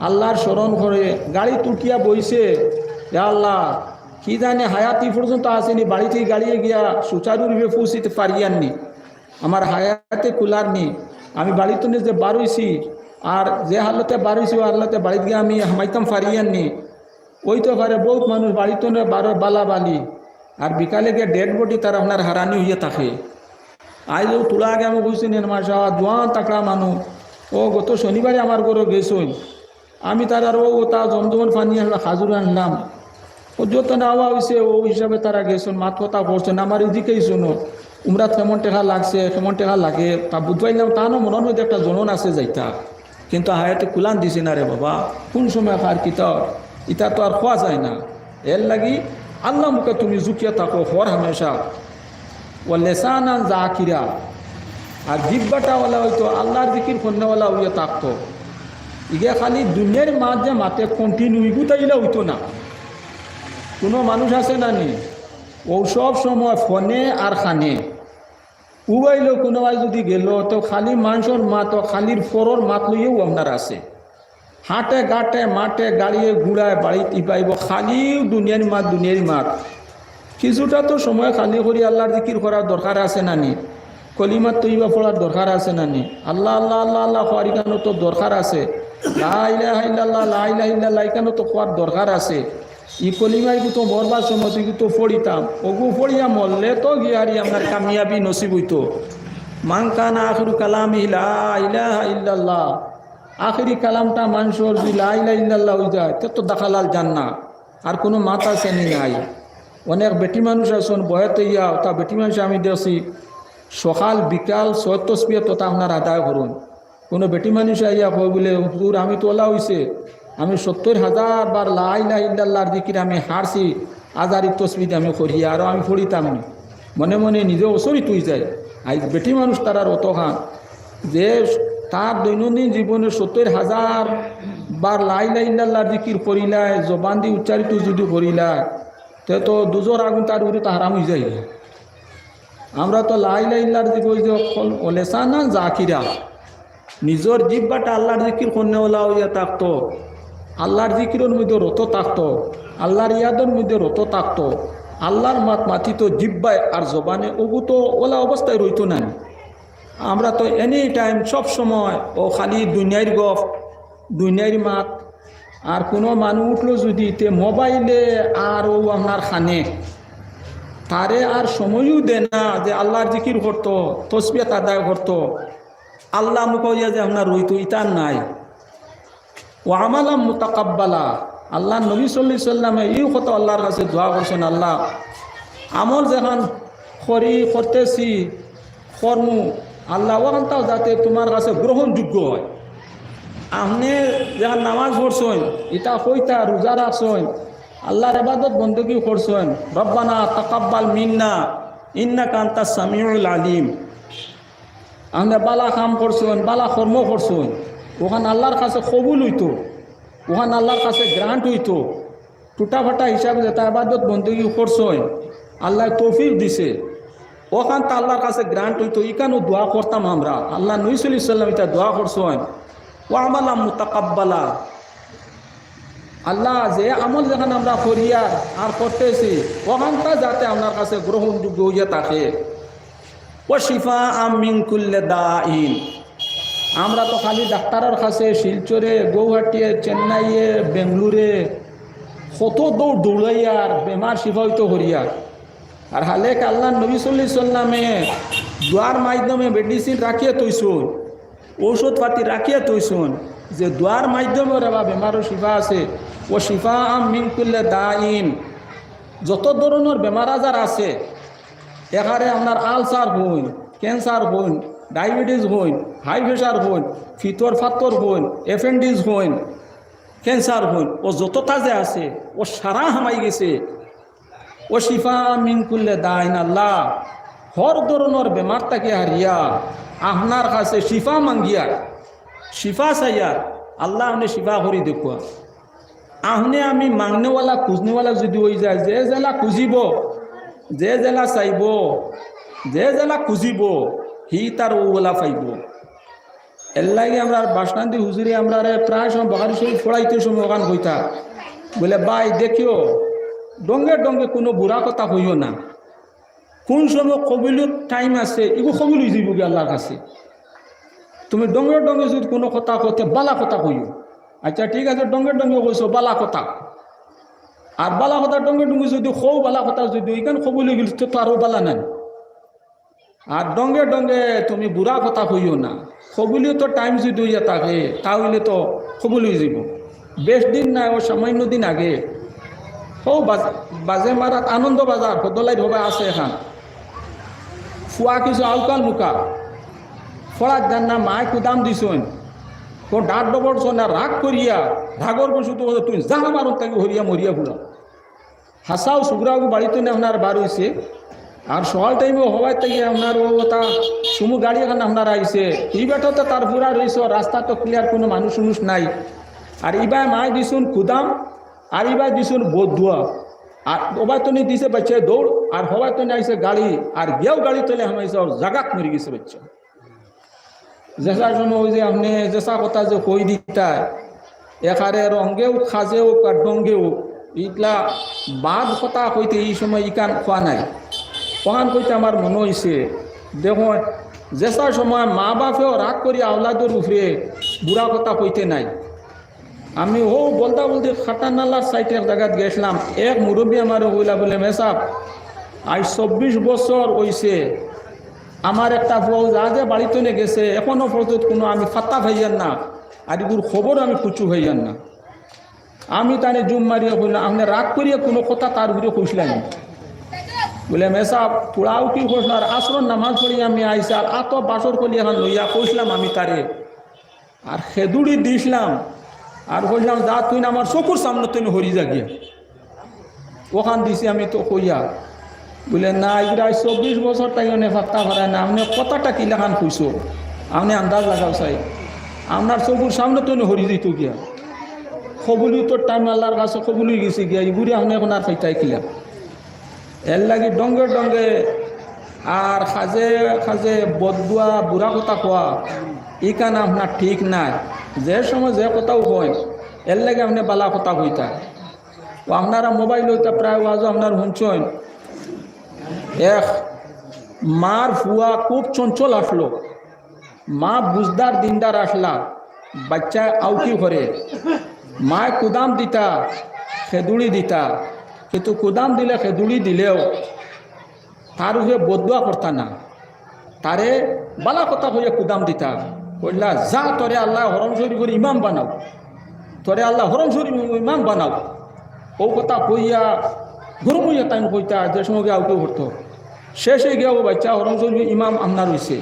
[SPEAKER 1] আল্লাহর স্মরণ করে গাড়ি তুকিয়া বইছে আল্লাহ কি জানে হায়াতি পর্যন্ত আসেনি বাড়ি থেকে গাড়িয়ে গিয়া সুচারুরূপে পৌঁছিতে পারিয়াননি আমার হায়াতে কুলার নি আমি বাড়িতে যে বারইছি আর যে হালতে বারইছি ও হালতে বাড়িতে গিয়ে আমি হামাইতাম পারিয়াননি ওই তো পারে বহুত মানুষ বাড়িতে বালা বালি আর বিকালে গিয়ে ডেড বডি তার আপনার হারানি হইয়া থাকে আইজ তোলা আগে আমি কইছি নেন মাসা জোয়ান তাকড়া মানুষ ও গত শনিবারে আমার ঘরে গেছই আমি তার আর ও তা জমজমন পানি আনলাম খাজুর আনলাম ও যত নেওয়া হয়েছে ও হিসাবে তারা গেছেন মাত কথা করছেন আমার এদিকেই শুনো উমরা কেমন টেকা লাগছে কেমন টেকা লাগে তা বুঝবাইলাম তা না মনের মধ্যে একটা জনন আছে যাইতা কিন্তু হায়াতে কুলান দিছে না রে বাবা কোন সময় খার কিতা ইটা তো আর খোয়া যায় না এর লাগি আল্লাহ মুখে তুমি জুকিয়ে থাকো হর হামেশা ও লেসানা জাকিরা আর জিব্বাটাওয়ালা হয়তো আল্লাহর জিকির কন্যাওয়ালা হইয়া থাকতো ইগে খালি দুনিয়ার মাঝে মাতে কন্টিনিউ ইগুতাইলে হইতো না কোনো মানুষ আছে না নি ও সব সময় ফোনে আর খানে উবাইলেও কোনো যদি গেল তো খালি মানুষের মাত খালির ফরর মাত লইয়েও আপনার আছে হাটে ঘাটে মাঠে গাড়িয়ে ঘুরায় বাড়িতে পাইব খালি দুনিয়ার মাত কিছুটা তো সময় খালি করি আল্লাহর জিকির করার দরকার আছে না নি কলিমাত তৈবা পড়ার দরকার আছে না নি আল্লাহ আল্লাহ আল্লাহ আল্লাহ হওয়ার কেন তো দরকার আছে লা ইলাহা ইল্লাল্লাহ লা ইলাহা ইল্লাল্লাহ কেন তো হওয়ার দরকার আছে ই কলিমাই তো মরবার সময় তুই তো পড়িতাম ওগু পড়িয়া মরলে তো গিয়ারি আপনার কামিয়াবি নসিব হইতো মান কানা আখিরু কালামি লা ইলাহা ইল্লাল্লাহ আখিরি কালামটা মানুষের যদি লা ইলাহা ইল্লাল্লাহ হয়ে যায় তো দাখালাল জান্নাত আর কোনো মাতা শ্রেণী নাই অনেক বেটি মানুষ আছেন বয়তে ইয়া তা বেটি মানুষ আমি দেখছি সকাল বিকাল ৬০ তসবিহ তো আপনার আদায় করুন কোনো বেটি মানুষ আইয়া কয় বলে হুজুর আমি তোলা হয়েছে আমি ৭০,০০০ বার লা ইলাহা ইল্লাল্লাহর জিকির আমি হারছি আজারি তসবিহ আমি করি আর আমি পড়িতাম না মনে মনে নিজে অসরিত হয়ে যায় আজ বেটি মানুষ তারার অত খান যে তার দৈনন্দিন জীবনে ৭০,০০০ বার লা ইলাহা ইল্লাল্লাহর জিকির করিলায় জবান দিয়ে উচ্চারিত যদি করিলায় তো দুজোর আগুন তার উপরে তো হারাম হয়ে যায় আমরা তো লা ইলাহা ইল্লাল্লাহর জিকির লেসানা জাকিরা নিজের জিব্বাটা আল্লাহর জিকির কন্যাওয়ালা হইয়া থাকতো আল্লাহর জিকিরের মধ্যে রত থাকতো আল্লাহর ইয়াদের মধ্যে রত থাকতো আল্লাহর মাতিত জিব্বায় আর জবানে ওগু তো ওলা অবস্থায় রইতো না আমরা তো এনি টাইম সব সময় ও খালি দুনিয়ার গপ দুনিয়ার মাত আর কোনো মানুষ উঠলো যদি তে মোবাইলে আর ও আপনার খানে তারে আর সময়ও দেয় না যে আল্লাহর জিকির করতো তসবিহ আদায় করতো আল্লাহ মুখিয়া যে আপনার রইতো ইতার নাই ও আমালাম মুতাকাব্বালা আল্লাহ নবী সাল্লাল্লাহু আলাইহি সাল্লামে এই কথা আল্লাহর কাছে দোয়া করছেন আল্লাহ আমল যখন করতেছি কর্ম আল্লাহ ওখানটাও যাতে তোমার কাছে গ্রহণযোগ্য হয় আপনি যখন নামাজ পড়ছেন এটা কইতা রোজা রাখছেন আল্লাহর ইবাদত বندگی করছেন রব্বানা তাকাব্বাল মিন্না ইন্নাকা আনতাস সামিউল আলিম আপনি বালা কাম করছেন বালা কর্ম করছেন ওখানে আল্লাহর কাছে কবুল হইতো ওখানে আল্লাহর কাছে গ্রান্ট হইতো টুটাফাটা হিসাবে যেটা ইবাদত বندگی করছেন আল্লাহ তৌফিক দিছে ওখান তো আল্লাহর কাছে গ্রান্ট হইতো ইকানো দোয়া করতাম আমরা আল্লাহ নবী সাল্লাল্লাহু আলাইহি সাল্লাম এটা দোয়া করছেন ও আমালাম মুতাকাব্বালা আল্লাহ যে আমল যখন আমরা করিয়া আর করতেছি ওখানটা যাতে আপনার কাছে গ্রহণযোগ্য হইয়া থাকে ও শিফা মিন কুল্লি দাইন আমরা তো খালি ডাক্তারের কাছে শিলচরে গৌহাটিয়ে চেন্নাইয়ে বেঙ্গলুরে কত দৌড়াইয়ার বেমার শিফা হইতো করিয়া আর হালেক আল্লাহ নবী সাল্লাল্লাহু আলাইহি সাল্লামে দোয়ার মাধ্যমে মেডিসিন রাখিয়া তৈছুন ঔষধ পাতি রাখিয়া তৈছুন যে দোয়ার মাধ্যমে বা বেমারও শিফা আছে ও শিফা মিন কুল্লি দাইন যত ধরনের বেমার আজার আছে এখানে আপনার আলসার হইন ক্যান্সার হইন ডায়াবেটিস হইন হাই প্রেশার হইন ফিতর ফাতর হইন অ্যাপেন্ডিক্স হইন ক্যান্সার হইন ও যতটা যে আছে ও সারা হামাই গেছে ও শিফা মিন কুল্লি দাইন আল্লাহ হর ধরনের বেমারটাকে হারিয়া আপনার কাছে শিফা মাঙ্গিয়া শিফা চাইয়া আল্লাহ আপনি শিফা করি দেখুয়া আপনি আমি মাংনেওয়ালা খুঁজনেওয়ালা যদি হয়ে যায় যে জেলা খুঁজিব যে জেলা চাইব যে জেলা খুঁজিব হি তার ওলা পাইব এর লাগে আমরা বাসনান্দি হুজুরি আমরা প্রায় সময় বখারি শরীফ ফোড়াইতে সময় ওখান হইতা বলে ভাই দেখিও ডঙ্গে ডঙ্গে কোনো বুড়া কথা হইও না কোন সময় কবিলত টাইম আছে এগুলো কবিল হয়ে যাবি আল্লাহর কাছে তুমি ডঙ্গে ডঙ্গে যদি কোনো কথা কতে বালা কথা কইও আচ্ছা ঠিক আছে ডঙ্গে ডঙ্গে কইছো বালা কথা আর বালা কথা ডঙ্গে ডঙ্গে যদি খৌ বালা কথা যদি এখানে কবিল হয়ে গেল তো আরও বালা নাই আর ডঙ্গে ডঙ্গে তুমি বুড়া কথা কইও না, সবুলিও তো টাইম যদি হইয়া থাকে তাহলে তো সবুল হয়ে যাব। বেশ দিন নাই, ও সামান্য দিন আগে ও বাজে মারাত আনন্দ বাজার বদলাই হবে আছে এখান ফুয়া কিছু আউকাল মুকা ফড়ার যান না মায় কুদাম দিছন তো ডাক ডবর না রাগ করিয়া রাগর বসু তো তুই যা মারুন তাকে হরিয়া মরিয়া ফুলা হাসাও সুগ্রাও বাড়িতে না আপনার বার হয়েছে। আর সকাল টাইমে হওয়ার থেকে আপনার ওটা সুমু গাড়ি এখানে আপনার আইসে এই বেটা তো তার পুরা রয়েছে, রাস্তা তো ক্লিয়ার, কোনো মানুষ উনুষ নাই। আর ইবাই মায় দিছুন কুদাম আর ইবাই দিছুন বদুয়া আর ওবাই তো দিছে বাচ্চা দৌড় আর হওয়াই তো আইসে গাড়ি আর গিয়েও গাড়ি তোলে হামাইছে আর জাগাত মরে গেছে বাচ্চা। যেসার সময় ওই যে আপনি যেসা কথা যে কই দিতা এখারে রঙ্গেও খাজেও আর ডঙ্গেও ইটলা বাদ কথা কইতে এই সময় ইকান খোয়া নাই। কহান কইতে আমার মনে হয়েছে দেখো যেসার সময় মা বাপেও রাগ করি আওলাদের উপরে বুড়া কথা কইতে নাই। আমি বলতে বলতে খাটানালার সাইটের জায়গাত গেছিলাম, এক মুরব্বী আমার হইলা বলে মেসাব আজ 24 বছর হইছে আমার একটা বউ যা যে বাড়িতে নিয়ে গেছে এখনো পর্যন্ত কোনো আমি ফাত্তা ভাইয়ান না আর এগুলোর খবর আমি কুচু ভাইয়ান না। আমি তানে জুম মারিয়া কইলাম আপনি রাগ করিয়া কোনো কথা তার উপরে কইসলাম বলে মেসাব তোরাও কি কইস আর আসর নামাজ পড়ি আমি আইসি আর আত বাসর কলি এখন লইয়া কইসলাম আমি তারে আর খেদুড়ি দিয়েছিলাম আর বললাম যা তুই আমার চকুর সামনে তুই হরি যা গিয়া ওখান দিছি আমি তো কইয়া বলে না এগুলো 24 বছর তাই অনেক ফাত্তা ভরায় না, আপনি কথাটা কি লেখান কইস আপনি আন্দাজ লাগাও চাই আপনার চকুর সামনে তুই হরি দিত গিয়া খবুলি তোর টাইম আল্লাহর কাছে খবুলি গেছি গিয়া এগুলি আপনি এখন আর ফাইটাই খিলা এর লাগি ডঙ্গে ডঙ্গে আর খাজে খাজে বদুয়া বুড়া কথা কোয়া এই কান আপনার ঠিক নাই। যে সময় যে কথাও হয় এর লাগে আপনি বালা কথা কইতা ও আপনারা মোবাইল হইতা প্রায় আজও আপনার শুনছেন এক মার ফুয়া খুব চঞ্চল আসলো, মা বুঝদার দিনদার আসলা বাচ্চা আউকি করে মায় কুদাম দিতা খেদুড়ি দিতা কিন্তু কুদাম দিলে খেদুড়ি দিলেও তার উপরে বদুয়া করতা না, তারে বালা কথা হইয়া কুদাম দিতা কইলা যা তোরে আল্লাহ হরম শরীফের ইমাম বানাও, তোরে আল্লাহ হরম শরীফ ইমাম বানাও ও কথা কইয়া গরম হইয়া টাইম কইতা যে সময় আউকে করতো শেষে গিয়া ও বাচ্চা হরম শরীফ ইমাম আপনার হয়েছে।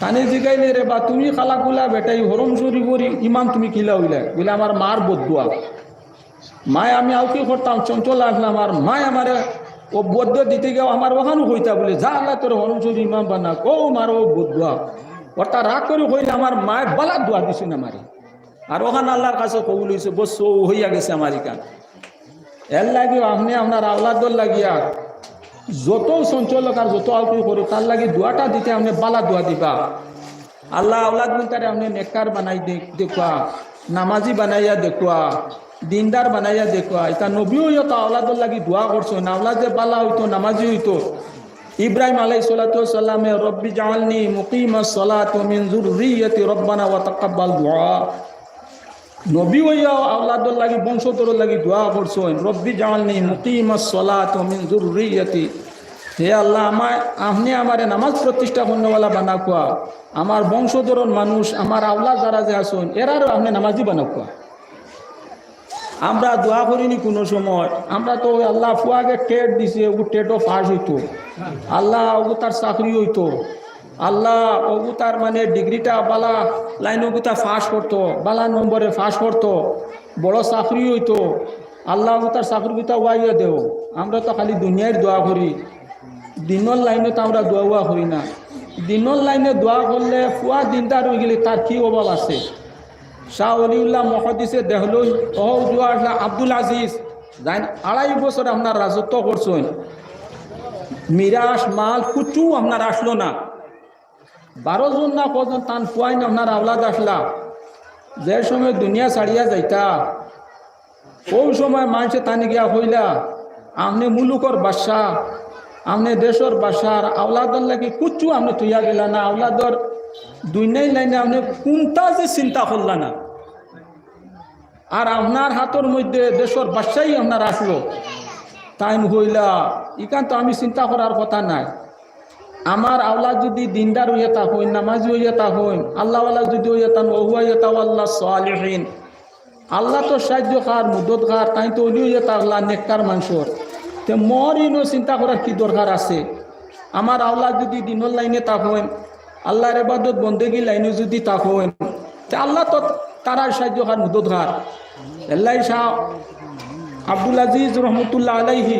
[SPEAKER 1] তানে জিগাইলে রে বা তুমি খালা কুলা বেটাই হরম শরীফের ইমাম তুমি কিলা হইলা বলে আমার মার বদুয়া মায় আমি আউকে করতাম চঞ্চল আসলাম আর মায় আমার ও বদ্য দিতে গিয়ে আমার ওখানেও হইতা বলে যা আল্লাহ তোর হরম শরীফ ইমাম বানা ও মার ও বদুয়া ওটা রাগ করে হইলে আমার মায়ের বালা দোয়া দিছে না মারি আর ওখানে আল্লাহর কাছে কবুল হয়েছে বস হইয়া গেছে আমার ইকান। এর লাগে আপনি আপনার আওলাদর লাগিয়া যত সঞ্চল আর যত আউকি করে তার লাগে দোয়াটা দিতে আপনি বালা দোয়া দিবা আল্লাহ আওলাদ তারে আপনি নেককার বানাই দেখুয়া নামাজি বানাইয়া দেখুয়া দিনদার বানাইয়া দেখুয়া এটা নবীও তো আওলাদর লাগি দোয়া করছো না আওলাদ যে বালা হইতো নামাজি হইতো। ইব্রাহিম আলাইহিস সালাতু ওয়াস সালামে রব্বি জাআলনি মুকিমাস সালাতি ওয়া মিন যুররিয়্যাতি রব্বানা ওয়া তাকাব্বাল দুআ নবী হইয়া আওলাদর লাগি বংশধর লাগি দোয়া করছেন রব্বি জাআলনি মুকিমাস সালাতি ওয়া মিন যুররিয়্যাতি হে আল্লাহ আমায় আপনি আমারে নামাজ প্রতিষ্ঠা করনেওয়ালা বানাকুয়া আমার বংশধরন মানুষ আমার আওলাদ যারা যে আছেন এরারও আপনি নামাজি বানাকুয়া। আমরা দোয়া করিনি কোনো সময় আমরা তো আল্লাহ ফুয়াকে টেট দিছে ও টেটও ফাঁস হইতো আল্লাহ ও তার চাকরি হইতো আল্লাহ ও তার মানে ডিগ্রিটা বালা লাইন ওগুতা ফাঁস করতো বালা নম্বরে ফাঁস করতো বড় চাকরি হইতো আল্লাহ ও তার চাকরিটা ওয়াইয়া দেও। আমরা তো খালি দুনিয়ার দোয়া করি দিনের লাইনে তো আমরা দোয়া করি না। দিনের লাইনে দোয়া করলে ফুয়া দিনদার হয়ে গেলে তার কি অভাব আছে। শাহ অলিউল্লাহ মহাদিসে দেখল আব্দুল আজিজ যাই 2.5 বছর আপনার রাজত্ব করছেন মিরাজ মাল কুচু আপনার আসলো না 12 জন না কজন তান ফুয়াইন আপনার আওলাদ আসলা যে সময় দুনিয়া ছাড়িয়া যাইতা ওই সময় মানুষে টানি গিয়া হইলা আপনি মুলুকর বাদশাহ আপনি দেশের বাদশার আওলাদর লাগে কুচু আপনি তুইয়া গেলা না আওলাদর দুনিয়াই লাইনে আপনি কোনটা যে চিন্তা করলা না আর আপনার হাতের মধ্যে দেশের বাদশাই আপনার আসলো টাইম হইলা ইকান তো আমি চিন্তা করার কথা নাই। আমার আওলাদ যদি দিনদার হইয়া তা হইন, নামাজি হইয়া তা হইন, আল্লাহওয়ালা যদি হইয়া তান ওহুয়া তা আল্লাহ সালিহিন, আল্লাহ তো সাহায্য খার মুদত খার, তাই তো ওলি হইয়া তা আল্লাহ নেককার মানুষের। তে মর ইনো চিন্তা করার কি দরকার আছে? আমার আওলাদ যদি দিনের লাইনে তা হইন, আল্লাহর ইবাদত বন্দেগী লাইনে যদি তা হইন, তে আল্লাহ তো তারার সাহায্য খার মুদত খার। আল্লাহ শাহ আব্দুল আজিজ রহমতুল্লাহ আলাইহি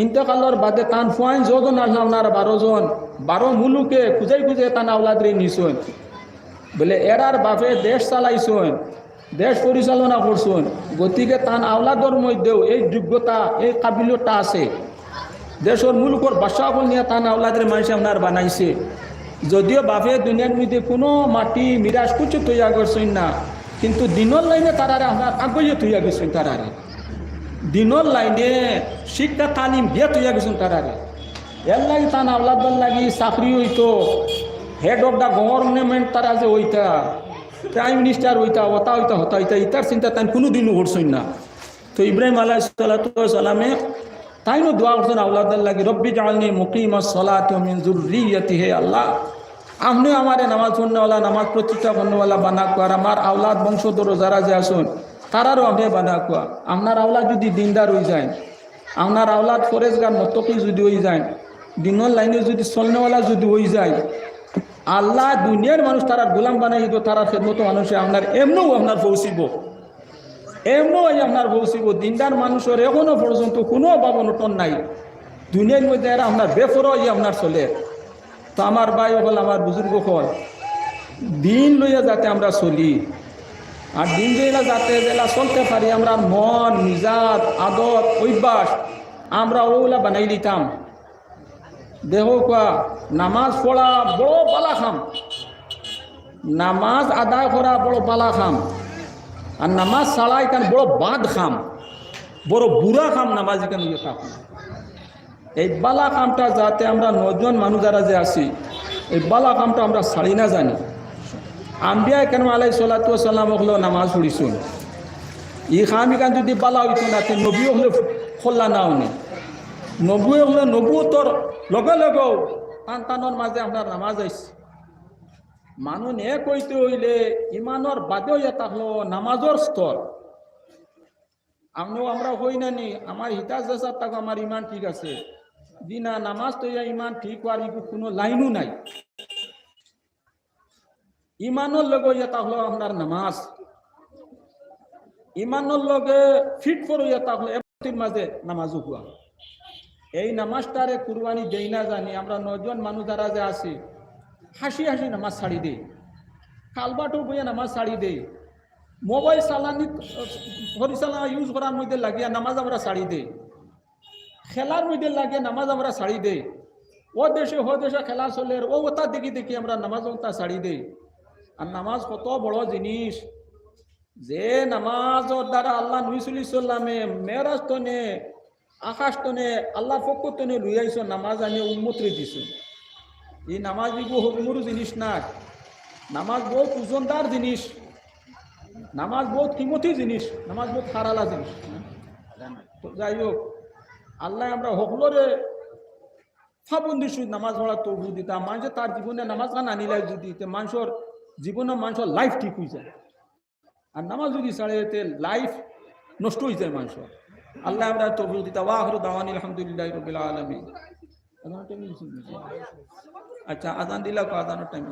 [SPEAKER 1] ইন্তকালর বাদে তান ফুয়াইন যজন আল্লাহ ওনার 12 জন 12 মুলুকে খুঁজাই খুঁজে তান আওলাদরে নিছুন, বলে এরার বাপে দেশ চালাইছুন, দেশ পরিচালনা করছুন, গতিকে তান আওলাদর মধ্যেও এই যোগ্যতা এই কাবিলতা আছে। দেশের মুলুকর বাদশাহ নিয়ে তান আওলাদরে মানুষ আপনার বানাইছে। যদিও বাপে দুনিয়ার মধ্যে কোনো মাটি মিরাজ কিছু তৈয়া করছেন না, কিন্তু দিনের লাইনে তারারে আপনার আগুয়ে তৈয়া গেছেন, তারারে দিনের লাইনে শিক্ষা তালিম দিয়ে তৈয়া গেছেন তারারে। এর লাগে তান আওলাদর লাগি চাকরি হইতো, হেড অফ দ্য গভর্নমেন্ট তারা যে হইতা, প্রাইম মিনিস্টার হইতা, হতা হইতা হতা হইতা, ইতার চিন্তা তাই কোনোদিনও করছেন না। তো ইব্রাহিম আলাইহিসসালামে তাইনও দোয়া করছেন আওলাদের লাগি, রব্বি জাআলনি মুকিমাস সালাতি ওয়া মিন যুররিয়্যাতি, হে আল্লাহ আপনি আমারে নামাজ পড়নেওয়ালা, নামাজ প্রতিষ্ঠা করনেওয়ালা বানা কর, আমার আওলাদ বংশধর যারা যে আসুন তারারও আপনি বানা কোয়া। আপনার আওলাদ যদি দিনদার হয়ে যায়, আপনার আওলাদ ফরেজগার মতকি যদি হয়ে যায়, দিনের লাইনে যদি চলনেওয়ালা যদি হয়ে যায়, আল্লাহ দুনিয়ার মানুষ তারা গোলাম বানাই দিত, তারা খেদমতো মানুষে আপনার এমনও আপনার পৌঁছিব, এমনও আপনার পৌঁছিব। দিনদার মানুষের এখনো পর্যন্ত কোনো অভাব অনটন নাই, দুনিয়ার মধ্যে এরা আপনার বেফর আপনার চলে। তো আমার ভাই হল, আমার বুজুর্গ হল, দিন লইয়া যাতে আমরা চলি, আর দিন লইয়া যাতে বেলা চলতে পারি, আমরা মন মিজাজ আদত অভ্যাস আমরা ওগুলা বানাই দিতাম। দেহ কোয়া নামাজ পড়া বড় বালা খাম, নামাজ আদায় করা বড় বালা খাম, আর নামাজ ছাড়া এখানে বড় বাদ খাম, বড় বুড়া খাম নামাজ এখানে ইয়ে থাকুন। এই বালা কামটা যাতে আমরা 9 জন মানুষ যারা যে আছি, এই বালা কামটা আমরা ছাড়ি না জানি। আম্বিয়া কেন আলাইহিস সালাতু ওয়াস সালাম হলো নামাজ পড়িছুন, ই খাম এখান যদি বালা হইতো না, নবীও হলে খোলা না উনি, নবী হলে নবুয়তর লগে লগেও সন্তানের মাঝে আপনার নামাজ আইছে। মানুষ নে কইতে হইলে ইমানের বাদেও এটা হলো নামাজের স্তর। আপনিও আমরা হই না নি, আমার হিতাজ দেশার তাকে আমার ইমান ঠিক আছে, জি না নামাজ তো ইমান ঠিক হওয়ার কোনো লাইনও নাই। ইমানের লগে এটা হলো আপনার নামাজ, ইমানের লগে ফিট করে এটা হলো এর মাঝে নামাজও হওয়া। এই নামাজটারে কুরবানি দেই না জানি আমরা 9 জন মানুষ যারা যে আছি, হাসি হাসি নামাজ ছাড়ি দেই, কালবাটো বইয়া নামাজ ছাড়ি দেই, মোবাইল চালানি পরিচালনা ইউজ করার মধ্যে লাগিয়া নামাজ আমরা ছাড়ি দেই, খেলার মধ্যে লাগিয়ে নামাজ আমরা ছাড়ি দেই, ও দেশে খেলা চলে, ও ওটা দেখি দেখি আমরা নামাজ ওটা ছাড়ি দেই। আর নামাজ কত বড় জিনিস, যে নামাজের দ্বারা আল্লাহ নবী সাল্লাল্লাহু আলাইহি ওয়াসাল্লামে মেরাজ তনে আকাশ তনে আল্লাহর পক্ষ তনে লই আইছো, নামাজ আনি উম্মতরে দিছো। এই নামাজ বিগু হুকুমুর জিনিস না, নামাজ বহুত ওজনদার জিনিস, নামাজ বহুত কিমতি জিনিস, নামাজ বহুত হারালা জিনিস। তো যাই হোক, আল্লাহ আমরা সকলরে পাবন্দি সুদ নামাজ পড়ার তৌফিক দিতাম। মানুষের তার জীবনে নামাজ গান আনিলে যদি মানুষের জীবনে মানুষের লাইফ ঠিক হয়ে যায়, আর নামাজ যদি ছাড়ে লাইফ নষ্ট হয়ে যায় মানুষের। আল্লাহ আমরা তৌফিক দিতা। ওয়া আখিরু দাওয়ানা আলহামদুলিল্লাহি রাব্বিল আলামিন। আচ্ছা, আজান দিলা, আজানের টাইম।